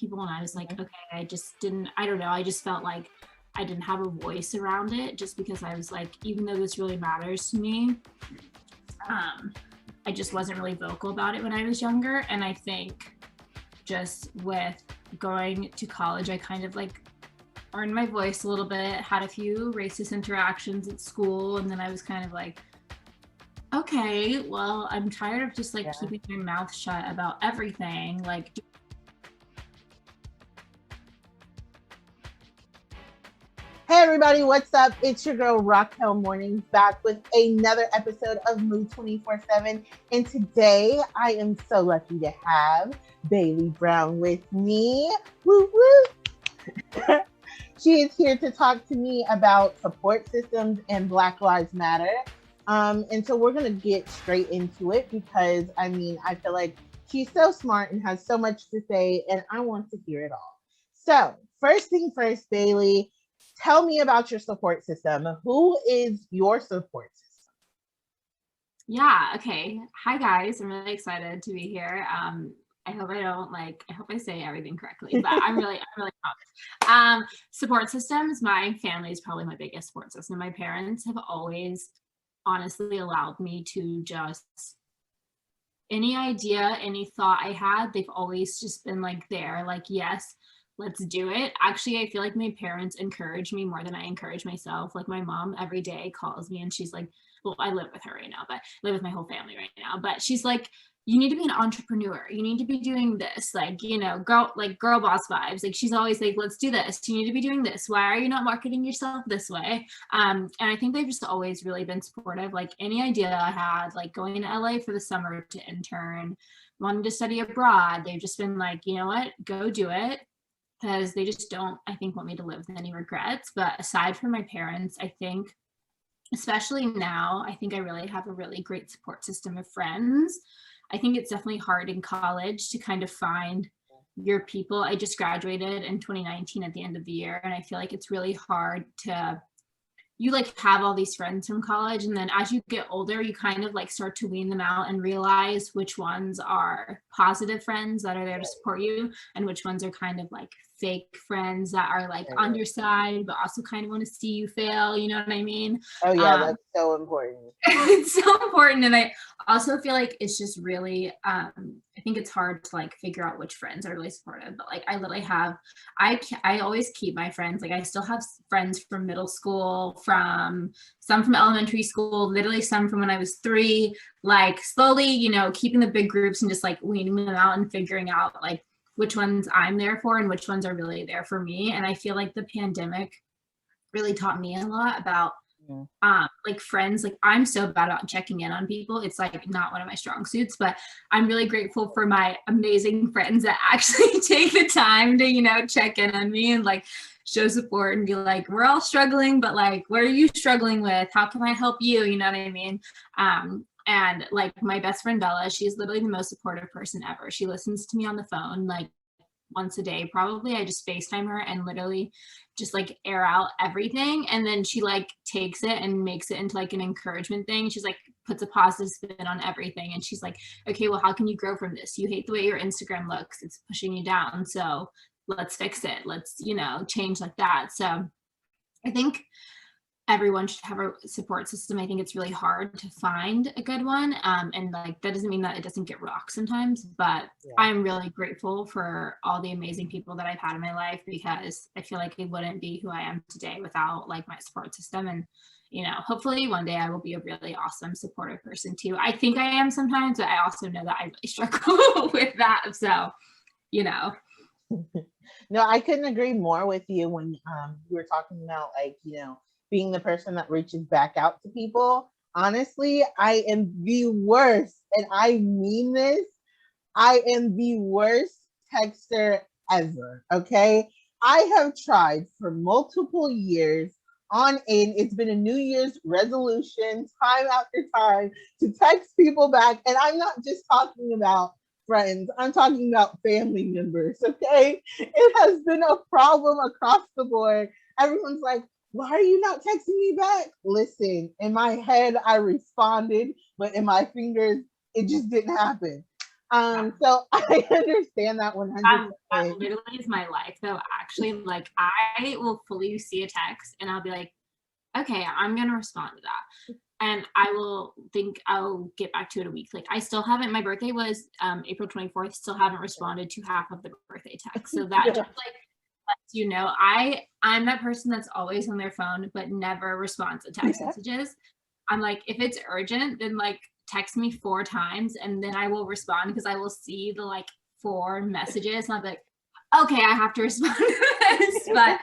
people, and I was like, okay, I don't know, I just felt like I didn't have a voice around it, just because I was like, even though this really matters to me, I just wasn't really vocal about it when I was younger. And I think just with going to college, I kind of like earned my voice a little bit, had a few racist interactions at school, and then I was kind of like, okay, well, I'm tired of just like keeping my mouth shut about everything. Like, hey everybody, what's up? It's your girl Raquel Mornings back with another episode of Mood 24/7. And today I am so lucky to have Bailey Brown with me. Woo woo! She is here to talk to me about support systems and Black Lives Matter. And so we're going to get straight into it because, I mean, I feel like she's so smart and has so much to say, and I want to hear it all. So, first thing first, Bailey, tell me about your support system. Who is your support system? yeah, okay. Hi guys, I'm really excited to be here. I hope I say everything correctly, but I'm really proud. Support systems, my family is probably my biggest support system. My parents have always honestly allowed me to just, any idea, any thought I had, they've always just been like there, like, yes, let's do it. Actually, I feel like my parents encourage me more than I encourage myself. Like my mom every day calls me and she's like, well, I live with her right now, but I live with my whole family right now. But she's like, you need to be an entrepreneur. You need to be doing this, like, you know, girl boss vibes. Like she's always like, let's do this. You need to be doing this. Why are you not marketing yourself this way? And I think they've just always really been supportive. Like any idea I had, like going to LA for the summer to intern, wanting to study abroad, they've just been like, you know what, go do it. Because they just don't, I think, want me to live with any regrets. But aside from my parents, I think, especially now, I think I really have a really great support system of friends. I think it's definitely hard in college to kind of find your people. I just graduated in 2019 at the end of the year, and I feel like it's really hard to, you like have all these friends from college, and then as you get older, you kind of like start to wean them out and realize which ones are positive friends that are there to support you and which ones are kind of like fake friends that are like on your side but also kind of want to see you fail, you know what I mean? Oh yeah, that's so important. It's so important. And I also feel like it's just really I think it's hard to like figure out which friends are really supportive, but like I literally have, I always keep my friends, like I still have friends from middle school, from some from elementary school, literally some from when I was 3, like slowly, you know, keeping the big groups and just like weaning them out and figuring out like which ones I'm there for and which ones are really there for me. And I feel like the pandemic really taught me a lot about like friends. Like I'm so bad about checking in on people. It's like not one of my strong suits, but I'm really grateful for my amazing friends that actually take the time to, you know, check in on me and like show support and be like, we're all struggling, but like, what are you struggling with? How can I help you? You know what I mean? And like my best friend Bella, she's literally the most supportive person ever. She listens to me on the phone like once a day probably. I just FaceTime her and literally just like air out everything, and then she like takes it and makes it into like an encouragement thing. She's like puts a positive spin on everything, and she's like, okay, well, how can you grow from this? You hate the way your Instagram looks, it's pushing you down, so let's fix it, let's, you know, change like that. So I think everyone should have a support system. I think it's really hard to find a good one. And like, that doesn't mean that it doesn't get rocked sometimes, but I'm really grateful for all the amazing people that I've had in my life, because I feel like I wouldn't be who I am today without like my support system. And, you know, hopefully one day I will be a really awesome supportive person too. I think I am sometimes, but I also know that I really struggle with that. So, you know. No, I couldn't agree more with you when you were talking about like, you know, being the person that reaches back out to people. Honestly, I am the worst, and I mean this. I am the worst texter ever. Okay. I have tried for multiple years on end. It's been a New Year's resolution, time after time, to text people back. And I'm not just talking about friends, I'm talking about family members. Okay. It has been a problem across the board. Everyone's like, why are you not texting me back? Listen, in my head, I responded, but in my fingers, it just didn't happen. So I understand that That 100%. literally is my life though. Actually, like I will fully see a text and I'll be like, okay, I'm gonna respond to that. And I will think I'll get back to it a week. Like I still haven't, my birthday was April 24th, still haven't responded to half of the birthday text. So that just like lets you know I'm that person that's always on their phone but never responds to text Yeah. messages. I'm like, if it's urgent, then like text me 4 times and then I will respond because I will see the like 4 messages and I'll be like, okay, I have to respond to this. But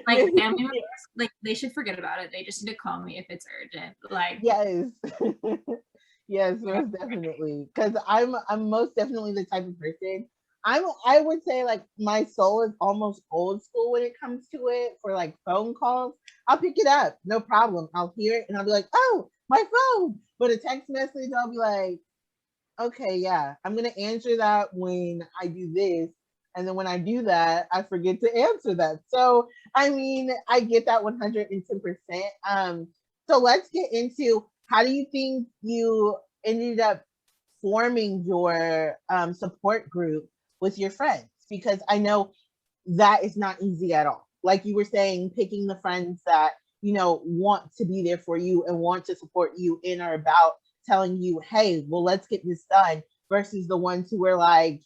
like family members, like they should forget about it. They just need to call me if it's urgent. Like, Yes. Yes, most definitely. Because I'm most definitely the type of person. I would say like my soul is almost old school when it comes to it for like phone calls. I'll pick it up, no problem. I'll hear it and I'll be like, oh, my phone. But a text message, I'll be like, okay, yeah, I'm gonna answer that when I do this. And then when I do that, I forget to answer that. So I mean, I get that 110%. So let's get into how do you think you ended up forming your support group with your friends? Because I know that is not easy at all. Like you were saying, picking the friends that want to be there for you and want to support you in or about telling you, hey, well, let's get this done, versus the ones who were like,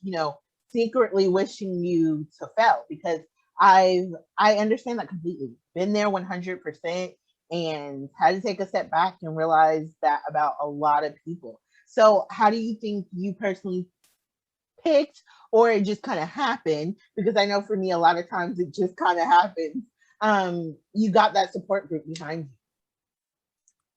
secretly wishing you to fail. Because I understand that completely. Been there 100% and had to take a step back and realize that about a lot of people. So, how do you think you personally picked, or it just kind of happened? Because I know for me, a lot of times it just kind of happens. You got that support group behind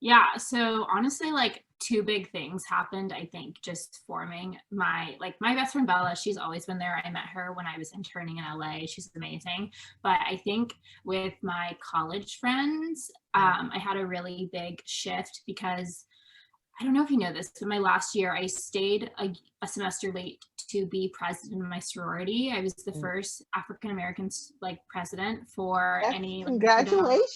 you. yeah. So honestly, like two big things happened, I think, just forming my best friend Bella. She's always been there. I met her when I was interning in LA. She's amazing. But I think with my college friends, I had a really big shift because I don't know if you know this, but my last year I stayed a semester late to be president of my sorority. I was the first African American like president for Yes, any like, congratulations.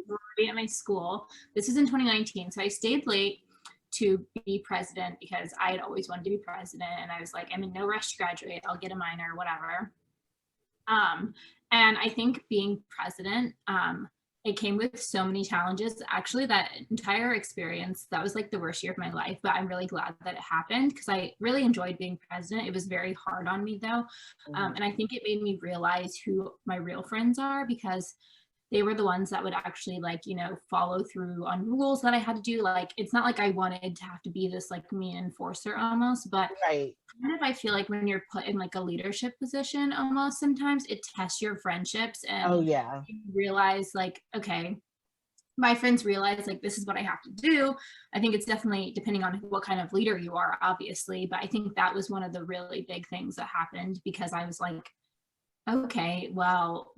sorority at my school. This is in 2019, so I stayed late to be president because I had always wanted to be president, and I was like, I'm in no rush to graduate. I'll get a minor, whatever. Um, and I think being president, it came with so many challenges. Actually, that entire experience, that was like the worst year of my life, but I'm really glad that it happened because I really enjoyed being president. It was very hard on me though. And I think it made me realize who my real friends are because they were the ones that would actually like, follow through on rules that I had to do. Like, it's not like I wanted to have to be this like mean enforcer almost, but Right. kind of I feel like when you're put in like a leadership position almost sometimes it tests your friendships Oh and yeah. you realize like, okay, my friends realize like this is what I have to do. I think it's definitely depending on what kind of leader you are, obviously, but I think that was one of the really big things that happened because I was like, okay, well,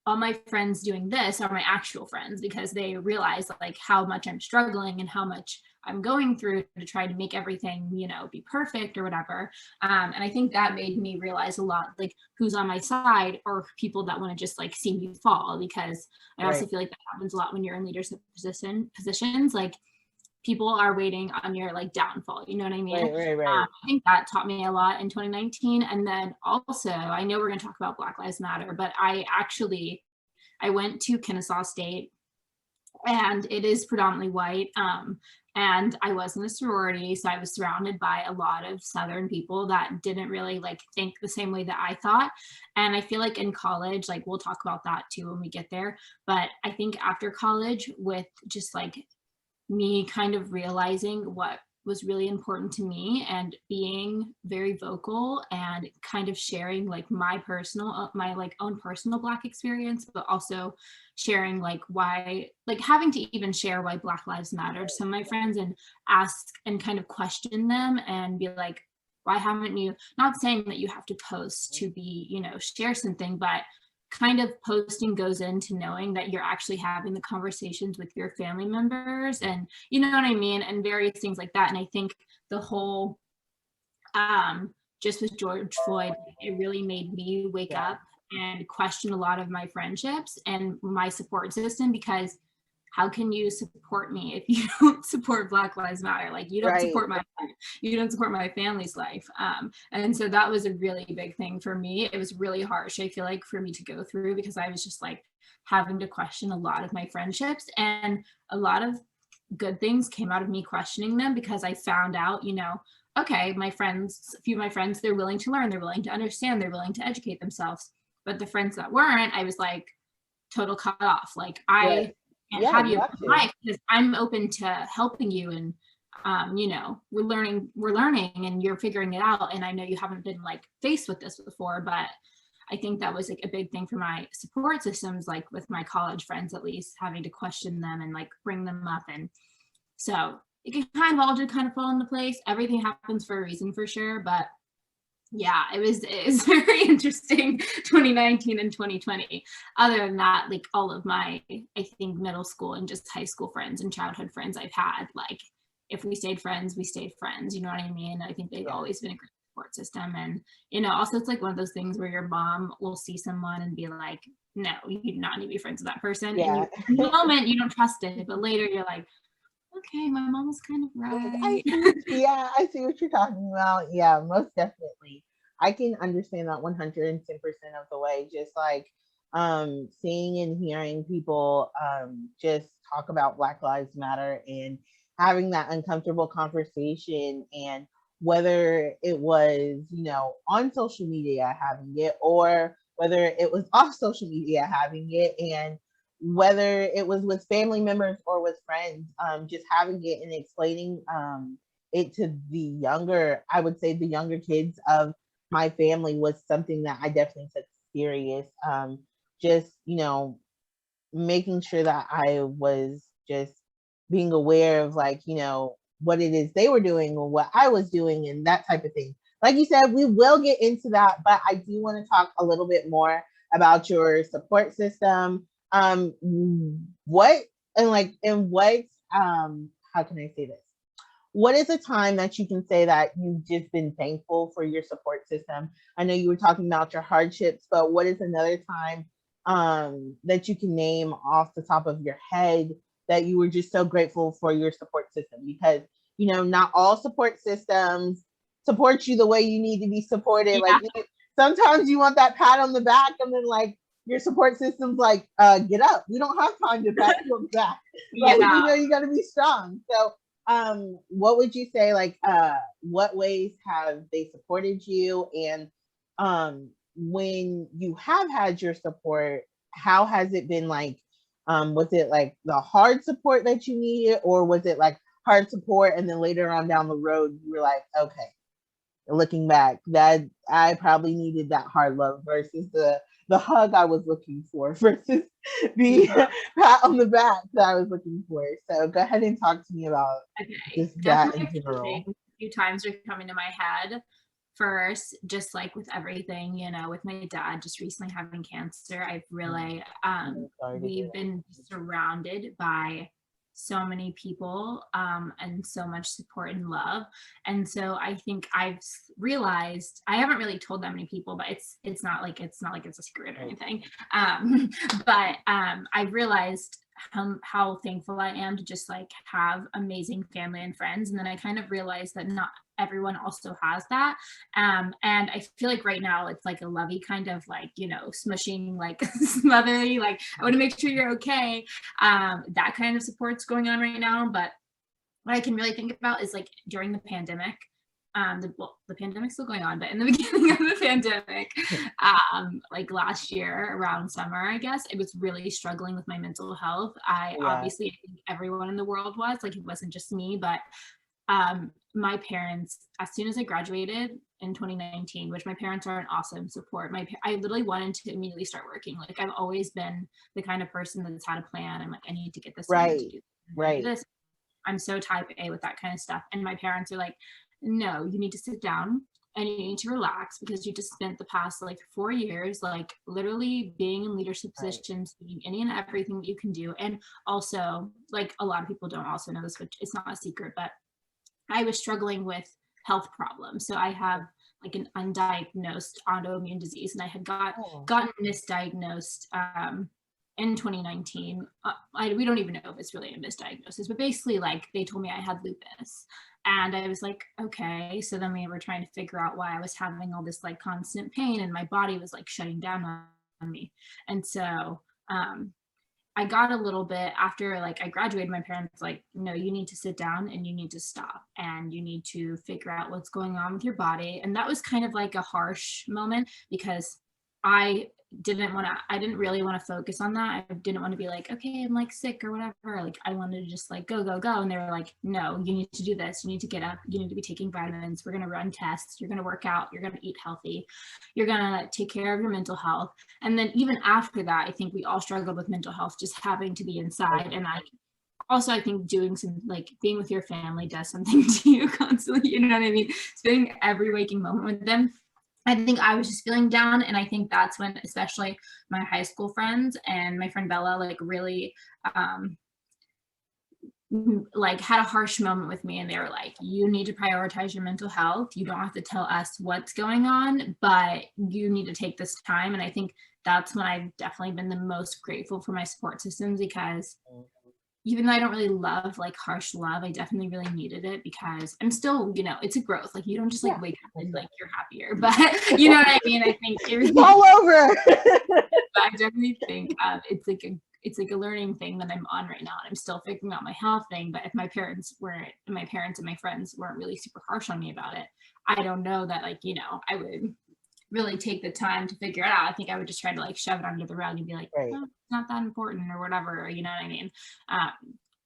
all my friends doing this are my actual friends because they realize like how much I'm struggling and how much I'm going through to try to make everything, be perfect or whatever. And I think that made me realize a lot like who's on my side or people that want to just like see me fall because I also Right. feel like that happens a lot when you're in leadership positions. Like people are waiting on your like downfall. You know what I mean? Right. Right. Right. I think that taught me a lot in 2019. And then also, I know we're going to talk about Black Lives Matter, but I went to Kennesaw State, and it is predominantly white. And I was in a sorority, so I was surrounded by a lot of Southern people that didn't really like think the same way that I thought. And I feel like in college, like we'll talk about that too when we get there. But I think after college, with just like me kind of realizing what was really important to me and being very vocal and kind of sharing like my like own personal Black experience, but also sharing like why, like having to even share why Black lives mattered to some of my friends and ask and kind of question them and be like, why haven't you, not saying that you have to post to be, share something, but kind of posting goes into knowing that you're actually having the conversations with your family members and you know what I mean, and various things like that. And I think the whole just with George Floyd, it really made me wake Yeah. up and question a lot of my friendships and my support system because how can you support me if you don't support Black Lives Matter? Like, you don't Right. support my life, you don't support my family's life. And so that was a really big thing for me. It was really harsh, I feel like, for me to go through, because I was just like having to question a lot of my friendships, and a lot of good things came out of me questioning them, because I found out, okay, my friends, a few of my friends, they're willing to learn, they're willing to understand, they're willing to educate themselves. But the friends that weren't, I was like, total cut off. Like, Right. I can't Yeah, have you you in have my to. life because I'm open to helping you, and we're learning and you're figuring it out. And I know you haven't been like faced with this before, but I think that was like a big thing for my support systems, like with my college friends, at least, having to question them and like bring them up. And so it can kind of all just kind of fall into place. Everything happens for a reason, for sure. But yeah, it was very interesting, 2019 and 2020. Other than that, like, all of my, I think, middle school and just high school friends and childhood friends I've had, like, if we stayed friends, we stayed friends. You know what I mean? I think they've Yeah. always been a great support system. And, also it's like one of those things where your mom will see someone and be like, no, you do not need to be friends with that person. And Yeah. you, in the moment, you don't trust it, but later you're like, okay, my mom was kind of Like, I right. see what yeah, I see what you're talking about. Yeah, most definitely. I can understand that 110% of the way. Just like seeing and hearing people just talk about Black Lives Matter and having that uncomfortable conversation, and whether it was, on social media having it, or whether it was off social media having it, and whether it was with family members or with friends, just having it and explaining it to the younger, I would say the younger kids of my family, was something that I definitely took serious. Just, making sure that I was just being aware of, like, what it is they were doing or what I was doing and that type of thing. Like you said, we will get into that, but I do want to talk a little bit more about your support system. Um, what what how can I say this? What is a time that you can say that you've just been thankful for your support system? I know you were talking about your hardships, but what is another time that you can name off the top of your head that you were just so grateful for your support system? Because, not all support systems support you the way you need to be supported. Like, Yeah. sometimes you want that pat on the back, and then, like, your support system's like, get up. We don't have time to pat you on the back. Like, Yeah. you got to be strong. So, what would you say, like, what ways have they supported you? And when you have had your support, how has it been? Like, was it like the hard support that you needed, or was it like hard support and then later on down the road you were like, okay, looking back, that I probably needed that hard love versus the hug I was looking for versus the Yeah. pat on the back that I was looking for. So go ahead and talk to me about Okay. just that Definitely in a few general. things. A few times are coming to my head. First, just like with everything, with my dad just recently having cancer, I've really, I'm sorry to hear we've been surrounded by so many people, and so much support and love. And so I think I've realized, I haven't really told that many people, but it's not like it's a secret or that. anything. Um, but I've realized how thankful I am to just like have amazing family and friends. And then I kind of realized that not everyone also has that. And I feel like right now it's like a lovey kind of like, smushing, like smotherly, like, I want to make sure you're okay. That kind of support's going on right now. But what I can really think about is like during the pandemic. The pandemic's still going on, but in the beginning of the pandemic, like last year around summer, I guess, I was really struggling with my mental health. I Yeah. obviously, I think everyone in the world was, like, it wasn't just me, but my parents, as soon as I graduated in 2019, which my parents are an awesome support, I literally wanted to immediately start working. Like, I've always been the kind of person that's had a plan. I'm like, I need to get this, I need to Right. do this, I need to do Right. this. I'm so type A with that kind of stuff. And my parents are like, no, you need to sit down and you need to relax, because you just spent the past like 4 years, like literally being in leadership Right. positions, doing any and everything that you can do. And also, like, a lot of people don't also know this, which it's not a secret, but I was struggling with health problems. So I have like an undiagnosed autoimmune disease, and I had Oh. gotten misdiagnosed in 2019. We don't even know if it's really a misdiagnosis, but basically like they told me I had lupus. And I was like, okay. So then we were trying to figure out why I was having all this like constant pain and my body was like shutting down on me. And so I got a little bit after like I graduated, my parents like, no, you need to sit down and you need to stop and you need to figure out what's going on with your body. And that was kind of like a harsh moment because I I didn't really want to focus on that. I didn't want to be like, okay, I'm like sick or whatever. Like I wanted to just like go, go, go. And they were like, no, you need to do this. You need to get up. You need to be taking vitamins. We're going to run tests. You're going to work out. You're going to eat healthy. You're going to take care of your mental health. And then even after that, I think we all struggled with mental health, just having to be inside. And I think doing some like being with your family does something to you constantly, you know what I mean? Spending every waking moment with them. I think I was just feeling down. And I think that's when, especially my high school friends and my friend Bella, like really, like had a harsh moment with me and they were like, you need to prioritize your mental health. You don't have to tell us what's going on, but you need to take this time. And I think that's when I've definitely been the most grateful for my support systems because even though I don't really love like harsh love, I definitely really needed it because I'm still, it's a growth. Like you don't just like wake up and like you're happier, but you know what I mean? I think it's all over. I definitely think it's like a learning thing that I'm on right now. And I'm still figuring out my health thing. But if my parents and my friends weren't really super harsh on me about it, I don't know that like, I would really take the time to figure it out. I think I would just try to like shove it under the rug and be like, oh, it's not that important or whatever, you know what I mean?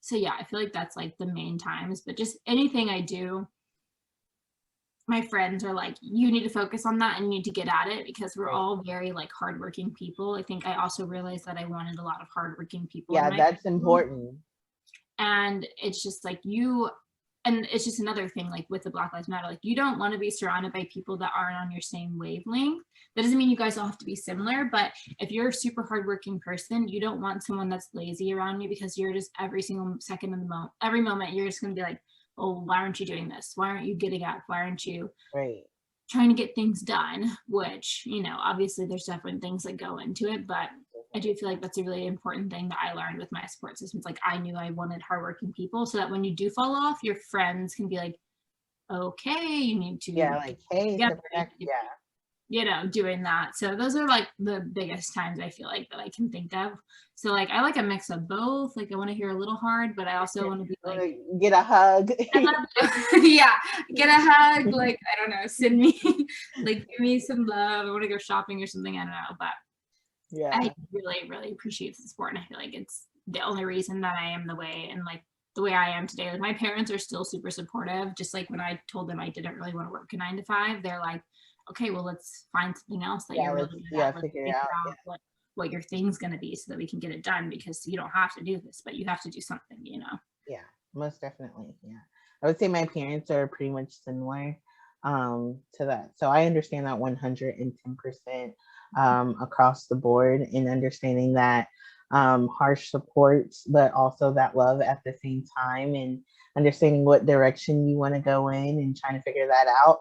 So yeah, I feel like that's like the main times, but just anything I do, my friends are like, you need to focus on that and you need to get at it because we're all very like hardworking people. I think I also realized that I wanted a lot of hardworking people. Yeah, that's important. And it's just like and it's just another thing like with the Black Lives Matter, like you don't want to be surrounded by people that aren't on your same wavelength. That doesn't mean you guys all have to be similar, but if you're a super hardworking person, you don't want someone that's lazy around you because you're just every single second of the moment, every moment, you're just going to be like, oh, why aren't you doing this? Why aren't you getting up? Why aren't you trying to get things done? Which, obviously there's different things that go into it, but I do feel like that's a really important thing that I learned with my support systems. Like I knew I wanted hardworking people so that when you do fall off, your friends can be like, okay, you need to like, hey, doing that. So those are like the biggest times I feel like that I can think of. So like I like a mix of both. Like I want to hear a little hard, but I also want to be like get a hug. Yeah, get a hug. Like I don't know, send me like give me some love. I want to go shopping or something. I don't know, but I really, really appreciate the support, and I feel like it's the only reason that I am the way I am today. Like my parents are still super supportive. Just like when I told them I didn't really want to work a 9 to 5, they're like, okay, well let's find something else that you're really good at. Let's figure out what your thing's gonna be so that we can get it done because you don't have to do this, but you have to do something, Yeah, most definitely. Yeah. I would say my parents are pretty much similar to that. So I understand that 110% across the board in understanding that harsh support, but also that love at the same time and understanding what direction you want to go in and trying to figure that out.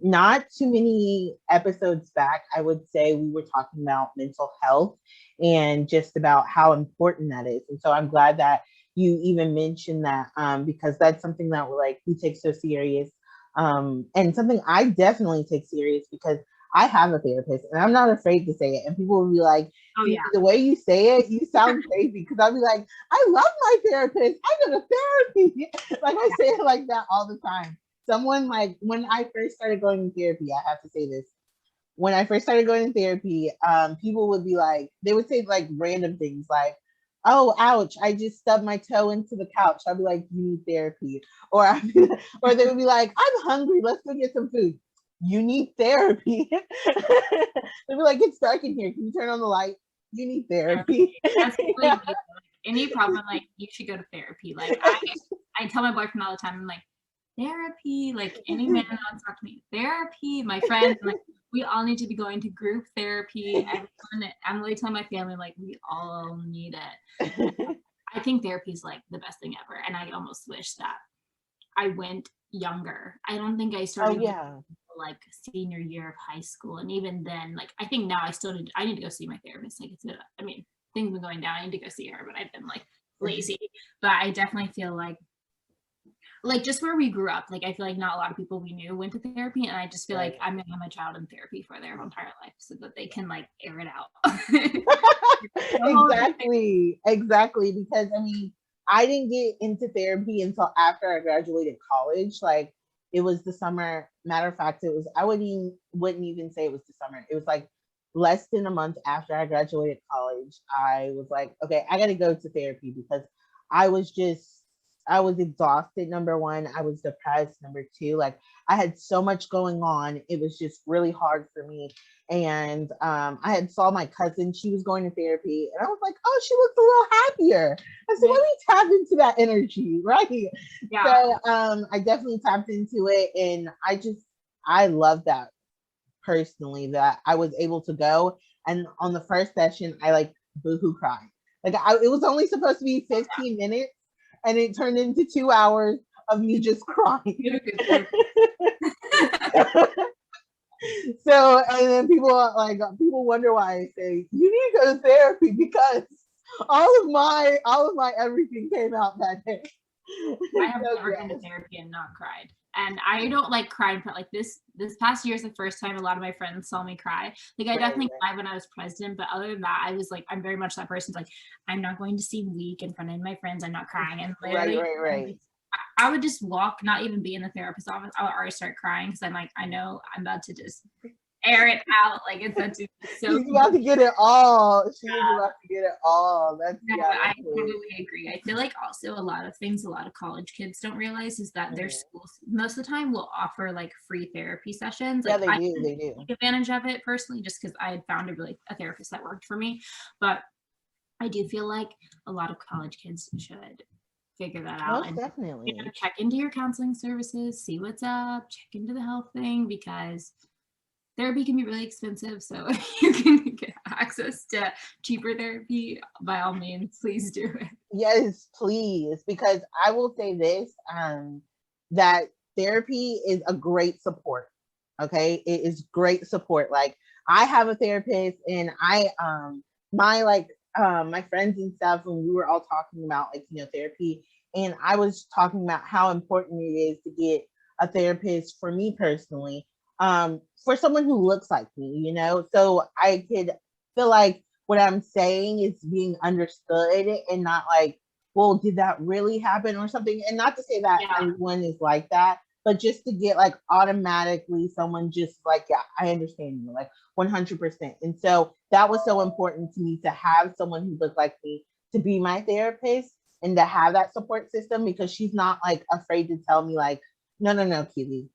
Not too many episodes back, I would say we were talking about mental health and just about how important that is. And so I'm glad that you even mentioned that because that's something that we take so serious and something I definitely take serious because I have a therapist and I'm not afraid to say it. And people will be like, oh, yeah, the way you say it, you sound crazy. Because I'll be like, I love my therapist. I go to therapy. Like I say it like that all the time. Someone like when I first started going to therapy, I have to say this. When I first started going to therapy, people would be like, they would say like random things like, oh, ouch, I just stubbed my toe into the couch. I'd be like, you need therapy. Or or they would be like, I'm hungry. Let's go get some food. You need therapy. They'd be like, it's dark in here. Can you turn on the light? You need therapy. Like, any problem, like you should go to therapy. Like I tell my boyfriend all the time, I'm like, therapy, like any man that wants to talk to me, therapy. My friends, like we all need to be going to group therapy. Everyone, I'm really telling my family, like we all need it. I think therapy is like the best thing ever, and I almost wish that I went younger. I don't think I started like senior year of high school, and even then, like I think now I need to go see my therapist. Like I mean, things been going down. I need to go see her, but I've been like lazy. But I definitely feel like just where we grew up, like I feel like not a lot of people we knew went to therapy, and I just feel like I'm gonna have my child in therapy for their whole entire life so that they can like air it out. Exactly. Because I mean, I didn't get into therapy until after I graduated college. Like it was the summer. Matter of fact, it was I wouldn't even say it was the summer. It was like less than a month after I graduated college. I was like, okay, I got to go to therapy because I was just I was exhausted. Number one, I was depressed. Number two, like I had so much going on. It was just really hard for me. And I had saw my cousin; she was going to therapy, and I was like, "Oh, she looks a little happier." I said, "Let me tap into that energy, right?" Yeah. So I definitely tapped into it, and I love that personally that I was able to go. And on the first session, I like boohoo cried. Like it was only supposed to be 15 minutes, and it turned into 2 hours of me just crying. So, and then people wonder why I say you need to go to therapy because all of my everything came out that day. I have So, never been to therapy and not cried. And I don't like crying, but like this past year is the first time a lot of my friends saw me cry. Like I definitely cried when I was president, but other than that, I was like, I'm very much that person. Like, I'm not going to seem weak in front of my friends. I'm not crying. And literally, right. I would just walk, not even be in the therapist's office. I would already start crying because I'm like, I know I'm about to just air it out. Like it's such so. She's about to get it all. She is about to get it all. I totally agree. I feel like also a lot of things a lot of college kids don't realize is that their schools most of the time will offer like free therapy sessions. Like they do. They do take advantage of it personally just because I had found a therapist that worked for me. But I do feel like a lot of college kids should figure that out. Most definitely. Check into your counseling services, see what's up, check into the health thing because therapy can be really expensive. So if you can get access to cheaper therapy, by all means, please do it. Yes, please. Because I will say this, that therapy is a great support. Okay. It is great support. Like I have a therapist and my friends and stuff, when we were all talking about therapy, and I was talking about how important it is to get a therapist for me personally, for someone who looks like me, so I could feel like what I'm saying is being understood and not like, well, did that really happen or something? And not to say that everyone is like that, but just to get like automatically someone just like, yeah, I understand you, like 100%. And so that was so important to me to have someone who looked like me to be my therapist and to have that support system because she's not like afraid to tell me like, no, Keely,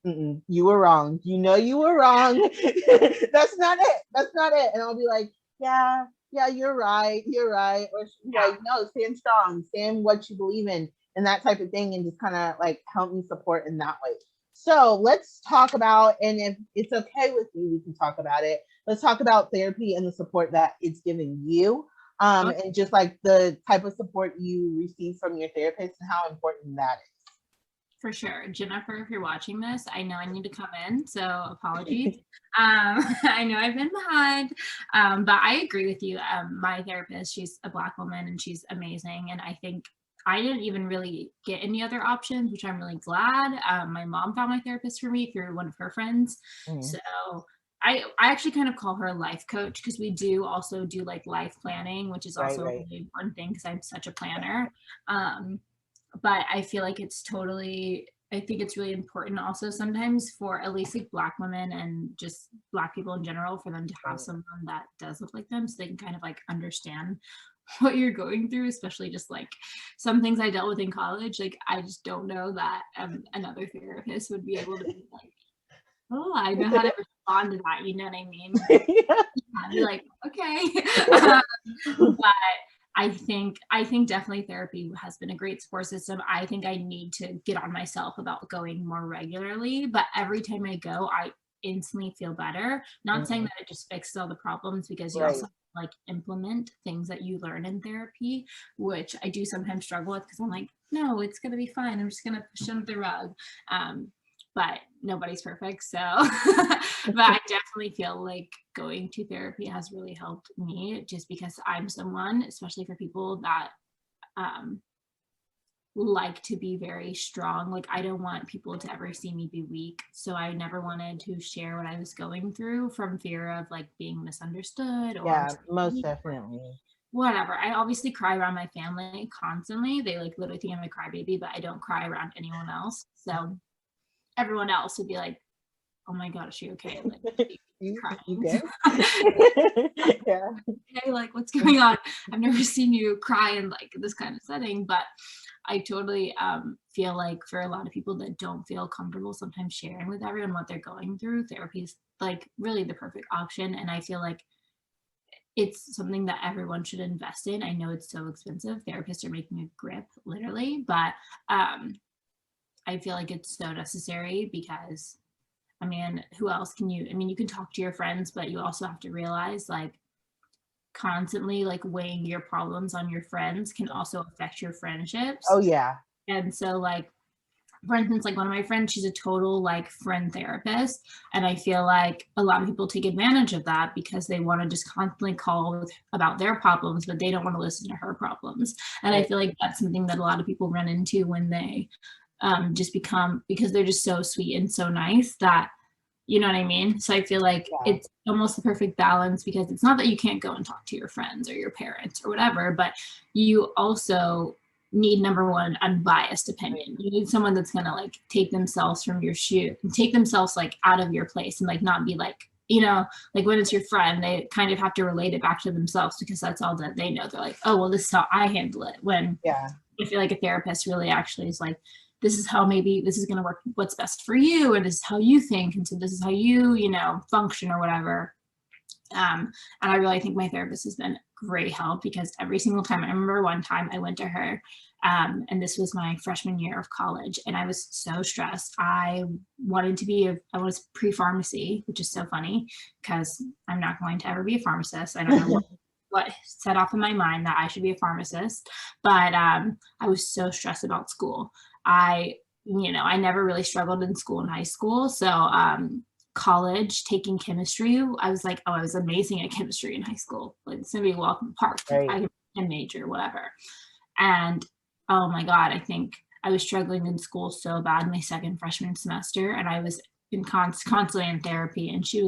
you were wrong. You were wrong. That's not it. That's not it. And I'll be like, yeah, you're right. Or she's like, no, stand strong, stand what you believe in, and that type of thing, and just kind of like help me support in that way. So let's talk about, and if it's okay with you, we can talk about it. Let's talk about therapy and the support that it's giving you, and just like the type of support you receive from your therapist and how important that is. For sure. Jennifer, if you're watching this, I know I need to come in, so apologies. I know I've been behind, but I agree with you. My therapist, she's a Black woman and she's amazing. And I think I didn't even really get any other options, which I'm really glad. My mom found my therapist for me through one of her friends. So I actually kind of call her a life coach because we do also do like life planning, which is also a really important thing because I'm such a planner. But I feel like I think it's really important also sometimes for at least like Black women and just Black people in general for them to have someone that does look like them so they can kind of like understand what you're going through, especially just like some things I dealt with in college. Like I just don't know that another therapist would be able to be like, oh, I know how to respond to that. You know what I mean? I'd be like, okay. But I think definitely therapy has been a great support system. I think I need to get on myself about going more regularly, but every time I go, I instantly feel better. Not saying that it just fixes all the problems because you also like implement things that you learn in therapy, which I do sometimes struggle with because I'm like, no, it's gonna be fine. I'm just gonna push it under the rug. but nobody's perfect. So, but I definitely feel like going to therapy has really helped me just because I'm someone, especially for people that um, like to be very strong. Like, I don't want people to ever see me be weak. So I never wanted to share what I was going through from fear of like being misunderstood or Yeah, most definitely. whatever. I obviously cry around my family constantly. They like literally think I'm a crybaby, but I don't cry around anyone else. So everyone else would be like, "Oh my god, is she okay?" Like, she's You crying. good? Yeah. Okay, like what's going on? I've never seen you cry in like this kind of setting, but I totally feel like for a lot of people that don't feel comfortable sometimes sharing with everyone what they're going through, therapy is like really the perfect option. And I feel like it's something that everyone should invest in. I know it's so expensive. Therapists are making a grip, literally, but I feel like it's so necessary because, I mean, who else can you? I mean, you can talk to your friends, but you also have to realize like constantly like weighing your problems on your friends can also affect your Oh friendships. yeah. And so, like, for instance, like one of my friends, she's a total like friend therapist. And I feel like a lot of people take advantage of that because they want to just constantly call about their problems, but they don't want to listen to her problems. And I Right. feel like that's something that a lot of people run into when they just become, because they're just so sweet and so nice that, you know what I mean? So I feel like Yeah. it's almost the perfect balance because it's not that you can't go and talk to your friends or your parents or whatever, but you also need, number one, unbiased Right. opinion. You need someone that's gonna like take themselves from your shoe and take themselves like out of your place and like not be like, you know, like when it's your friend, they kind of have to relate it back to themselves because that's all that they know. They're like, oh well, this is how I handle it. When Yeah. I feel like a therapist really actually is like, this is how maybe this is going to work, what's best for you, or this is how you think. And so this is how you know, function or whatever. And I really think my therapist has been great help because every single time, I remember one time I went to her, and this was my freshman year of college, and I was so stressed. I I was pre-pharmacy, which is so funny because I'm not going to ever be a pharmacist. I don't know what set off in my mind that I should be a pharmacist, but I was so stressed about school. I never really struggled in school in high school, so college taking chemistry, I was like, oh, I was amazing at chemistry in high school. Like it's gonna be a walk in the park. Like Right. I can major, whatever. And oh my God, I think I was struggling in school so bad my second freshman semester, and I was constantly in therapy. And she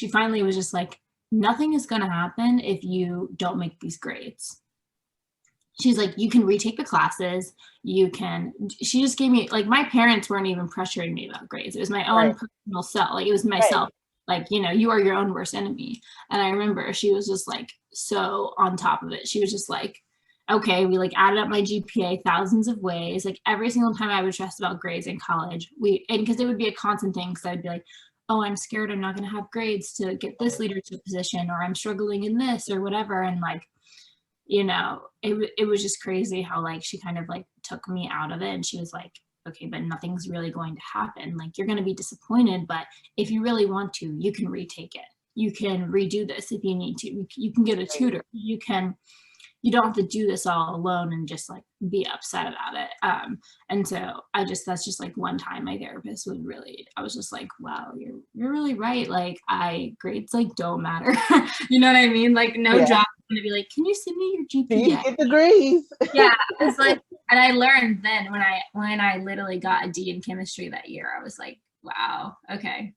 finally was just like, nothing is gonna happen if you don't make these grades. She's like, you can retake the classes. She just gave me, like, my parents weren't even pressuring me about grades. It was my own Right. personal self. Like, it was Right. myself. Like, you are your own worst enemy. And I remember she was just like, so on top of it. She was just like, okay, we like added up my GPA thousands of ways. Like, every single time I was stressed about grades in college, and because it would be a constant thing, because I'd be like, oh, I'm scared I'm not going to have grades to get this leadership position, or I'm struggling in this or whatever. And like, it was just crazy how like she kind of like took me out of it, and she was like, okay, but nothing's really going to happen. Like, you're going to be disappointed, but if you really want to, you can retake it. You can redo this if you need to. You can get a Right. tutor. You don't have to do this all alone and just like be upset about it. And so that's just like one time my therapist would really, I was just like, wow, you're really right. Like, grades like don't matter. You know what I mean? Like, no Yeah. job is gonna be like, can you send me your These GPA? get degrees. Yeah, it's like, and I learned then when I literally got a D in chemistry that year, I was like, wow, okay,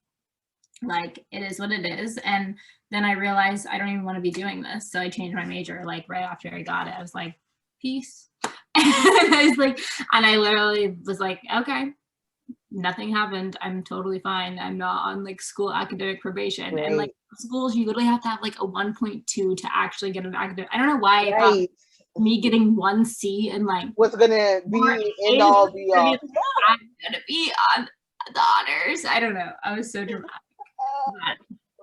like it is what it is. And then I realized I don't even want to be doing this, so I changed my major like right after I got it. I was like, peace. And I was like, and I literally was like, okay, nothing happened. I'm totally fine. I'm not on like school academic probation. And like Right. schools, you literally have to have like a 1.2 to actually get an academic. I don't know why I thought Right. me getting one C and like What's gonna more be end A's all be all? I'm gonna be on the honors. I don't know. I was so dramatic. But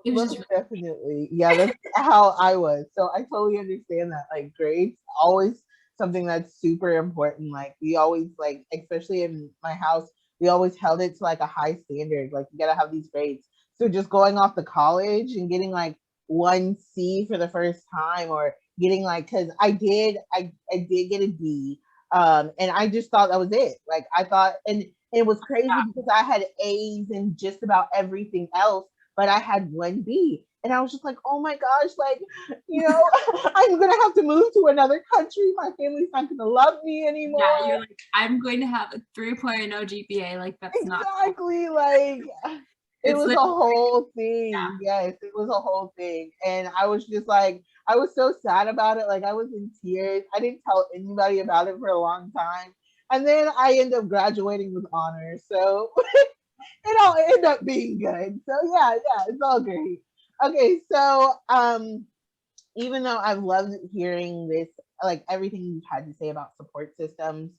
it was just Most definitely. Yeah, that's how I was. So I totally understand that. Like grades always something that's super important. Like we always like, especially in my house, we always held it to like a high standard. Like you gotta have these grades. So just going off to college and getting like one C for the first time or getting like because I did get a D. And I just thought that was it. Like I thought and It was crazy because I had A's in just about everything else, but I had one B. And I was just like, oh my gosh, like, I'm going to have to move to another country. My family's not going to love me anymore. Yeah, you're like, I'm going to have a 3.0 GPA. Like, that's not exactly. Like, it was a whole thing. Yes, it was a whole thing. And I was just like, I was so sad about it. Like, I was in tears. I didn't tell anybody about it for a long time. And then I ended up graduating with honors. So it all ended up being good. So yeah, it's all great. Okay, so even though I've loved hearing this, like everything you've had to say about support systems,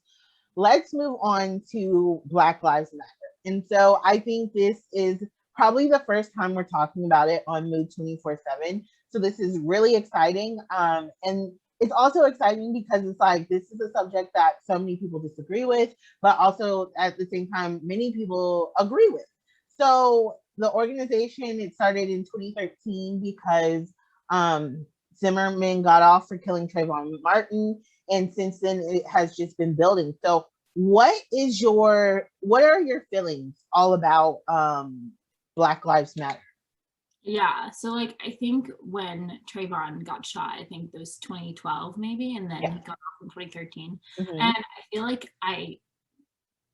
let's move on to Black Lives Matter. And so I think this is probably the first time we're talking about it on Mood 24/7. So this is really exciting. And it's also exciting because it's like this is a subject that so many people disagree with, but also at the same time, many people agree with. So the organization, it started in 2013 because Zimmerman got off for killing Trayvon Martin, and since then it has just been building. So what are your feelings all about Black Lives Matter? Yeah, so like I think when Trayvon got shot, I think it was 2012 maybe, and then he got off in 2013. And I feel like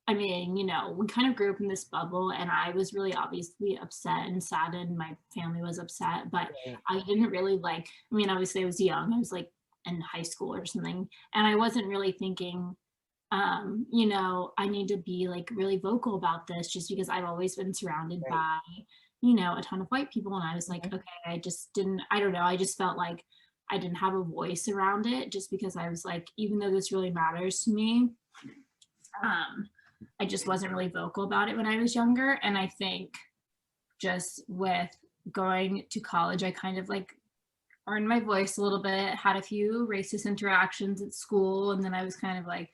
I mean, we kind of grew up in this bubble, and I was really obviously upset and saddened. My family was upset, but I didn't really I mean, obviously I was young. I was like in high school or something, and I wasn't really thinking, I need to be like really vocal about this just because I've always been surrounded by, a ton of white people. And I was like, okay, I don't know. I just felt like I didn't have a voice around it just because I was like, even though this really matters to me, I just wasn't really vocal about it when I was younger. And I think just with going to college, I kind of like earned my voice a little bit, had a few racist interactions at school. And then I was kind of like,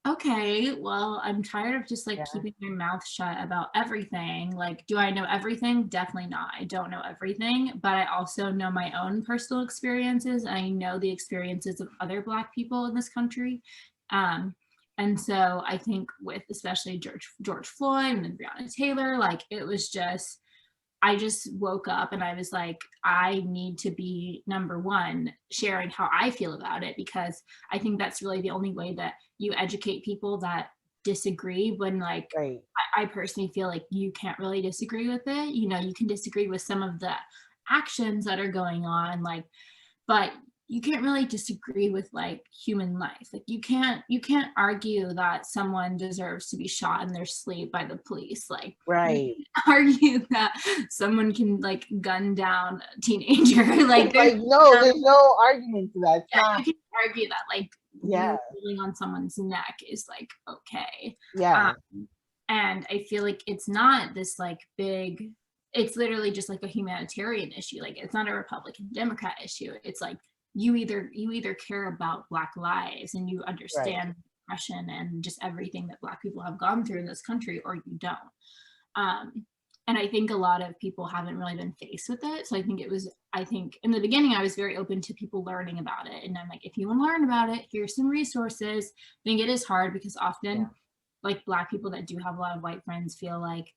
okay, well, I'm tired of just like keeping my mouth shut about everything. Like, do I know everything? Definitely not. I don't know everything, but I also know my own personal experiences. And I know the experiences of other Black people in this country. And so I think with especially George Floyd and then Breonna Taylor, like it was just, I just woke up and I was like, I need to be number one, sharing how I feel about it, because I think that's really the only way that you educate people that disagree when like, I personally feel like you can't really disagree with it. You can disagree with some of the actions that are going on, like, but you can't really disagree with like human life. Like you can't argue that someone deserves to be shot in their sleep by the police. Like argue that someone can like gun down a teenager. Like there's there's no argument to that. You can argue that like you pulling on someone's neck is like okay. And I feel like it's not this like big, it's literally just like a humanitarian issue. Like it's not a Republican Democrat issue. It's like you either care about Black lives and you understand oppression and just everything that Black people have gone through in this country, or you don't. And I think a lot of people haven't really been faced with it. So I think in the beginning, I was very open to people learning about it. And I'm like, if you want to learn about it, here's some resources. I think it is hard because often like Black people that do have a lot of white friends feel like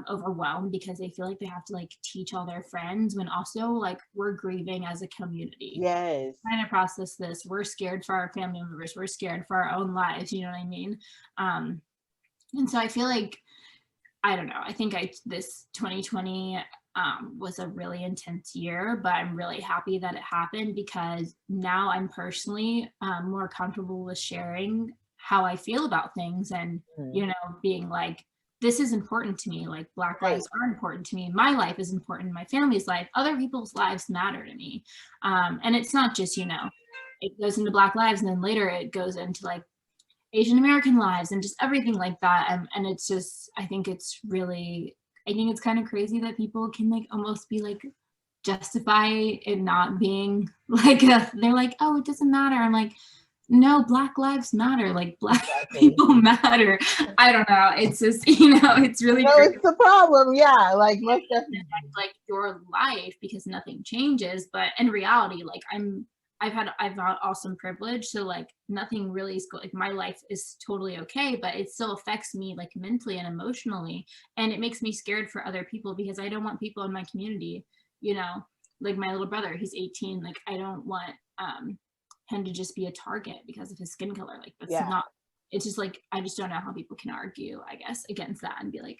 overwhelmed because they feel like they have to like teach all their friends, when also like we're grieving as a community. Trying to process this. We're scared for our family members. We're scared for our own lives. You know what I mean? And so I feel like, I don't know. I think this 2020 was a really intense year, but I'm really happy that it happened because now I'm personally more comfortable with sharing how I feel about things and, being like, this is important to me. Like Black lives are important to me. My life is important. My family's life, other people's lives matter to me. And it's not just, it goes into Black lives and then later it goes into like Asian American lives and just everything like that. And it's just, I think it's kind of crazy that people can like almost be like justify it not being like they're like, oh, it doesn't matter. I'm like, no, Black lives matter. Like Black people matter. I don't know. It's just, it's really it's the problem. Yeah. Like most definitely. Like your life because nothing changes. But in reality, like I'm I've had awesome privilege, so like nothing really is like my life is totally okay, but it still affects me like mentally and emotionally, and it makes me scared for other people because I don't want people in my community, you know, like my little brother, he's 18, like I don't want him to just be a target because of his skin color. Like that's Yeah. not, it's just like I just don't know how people can argue, I guess, against that and be like,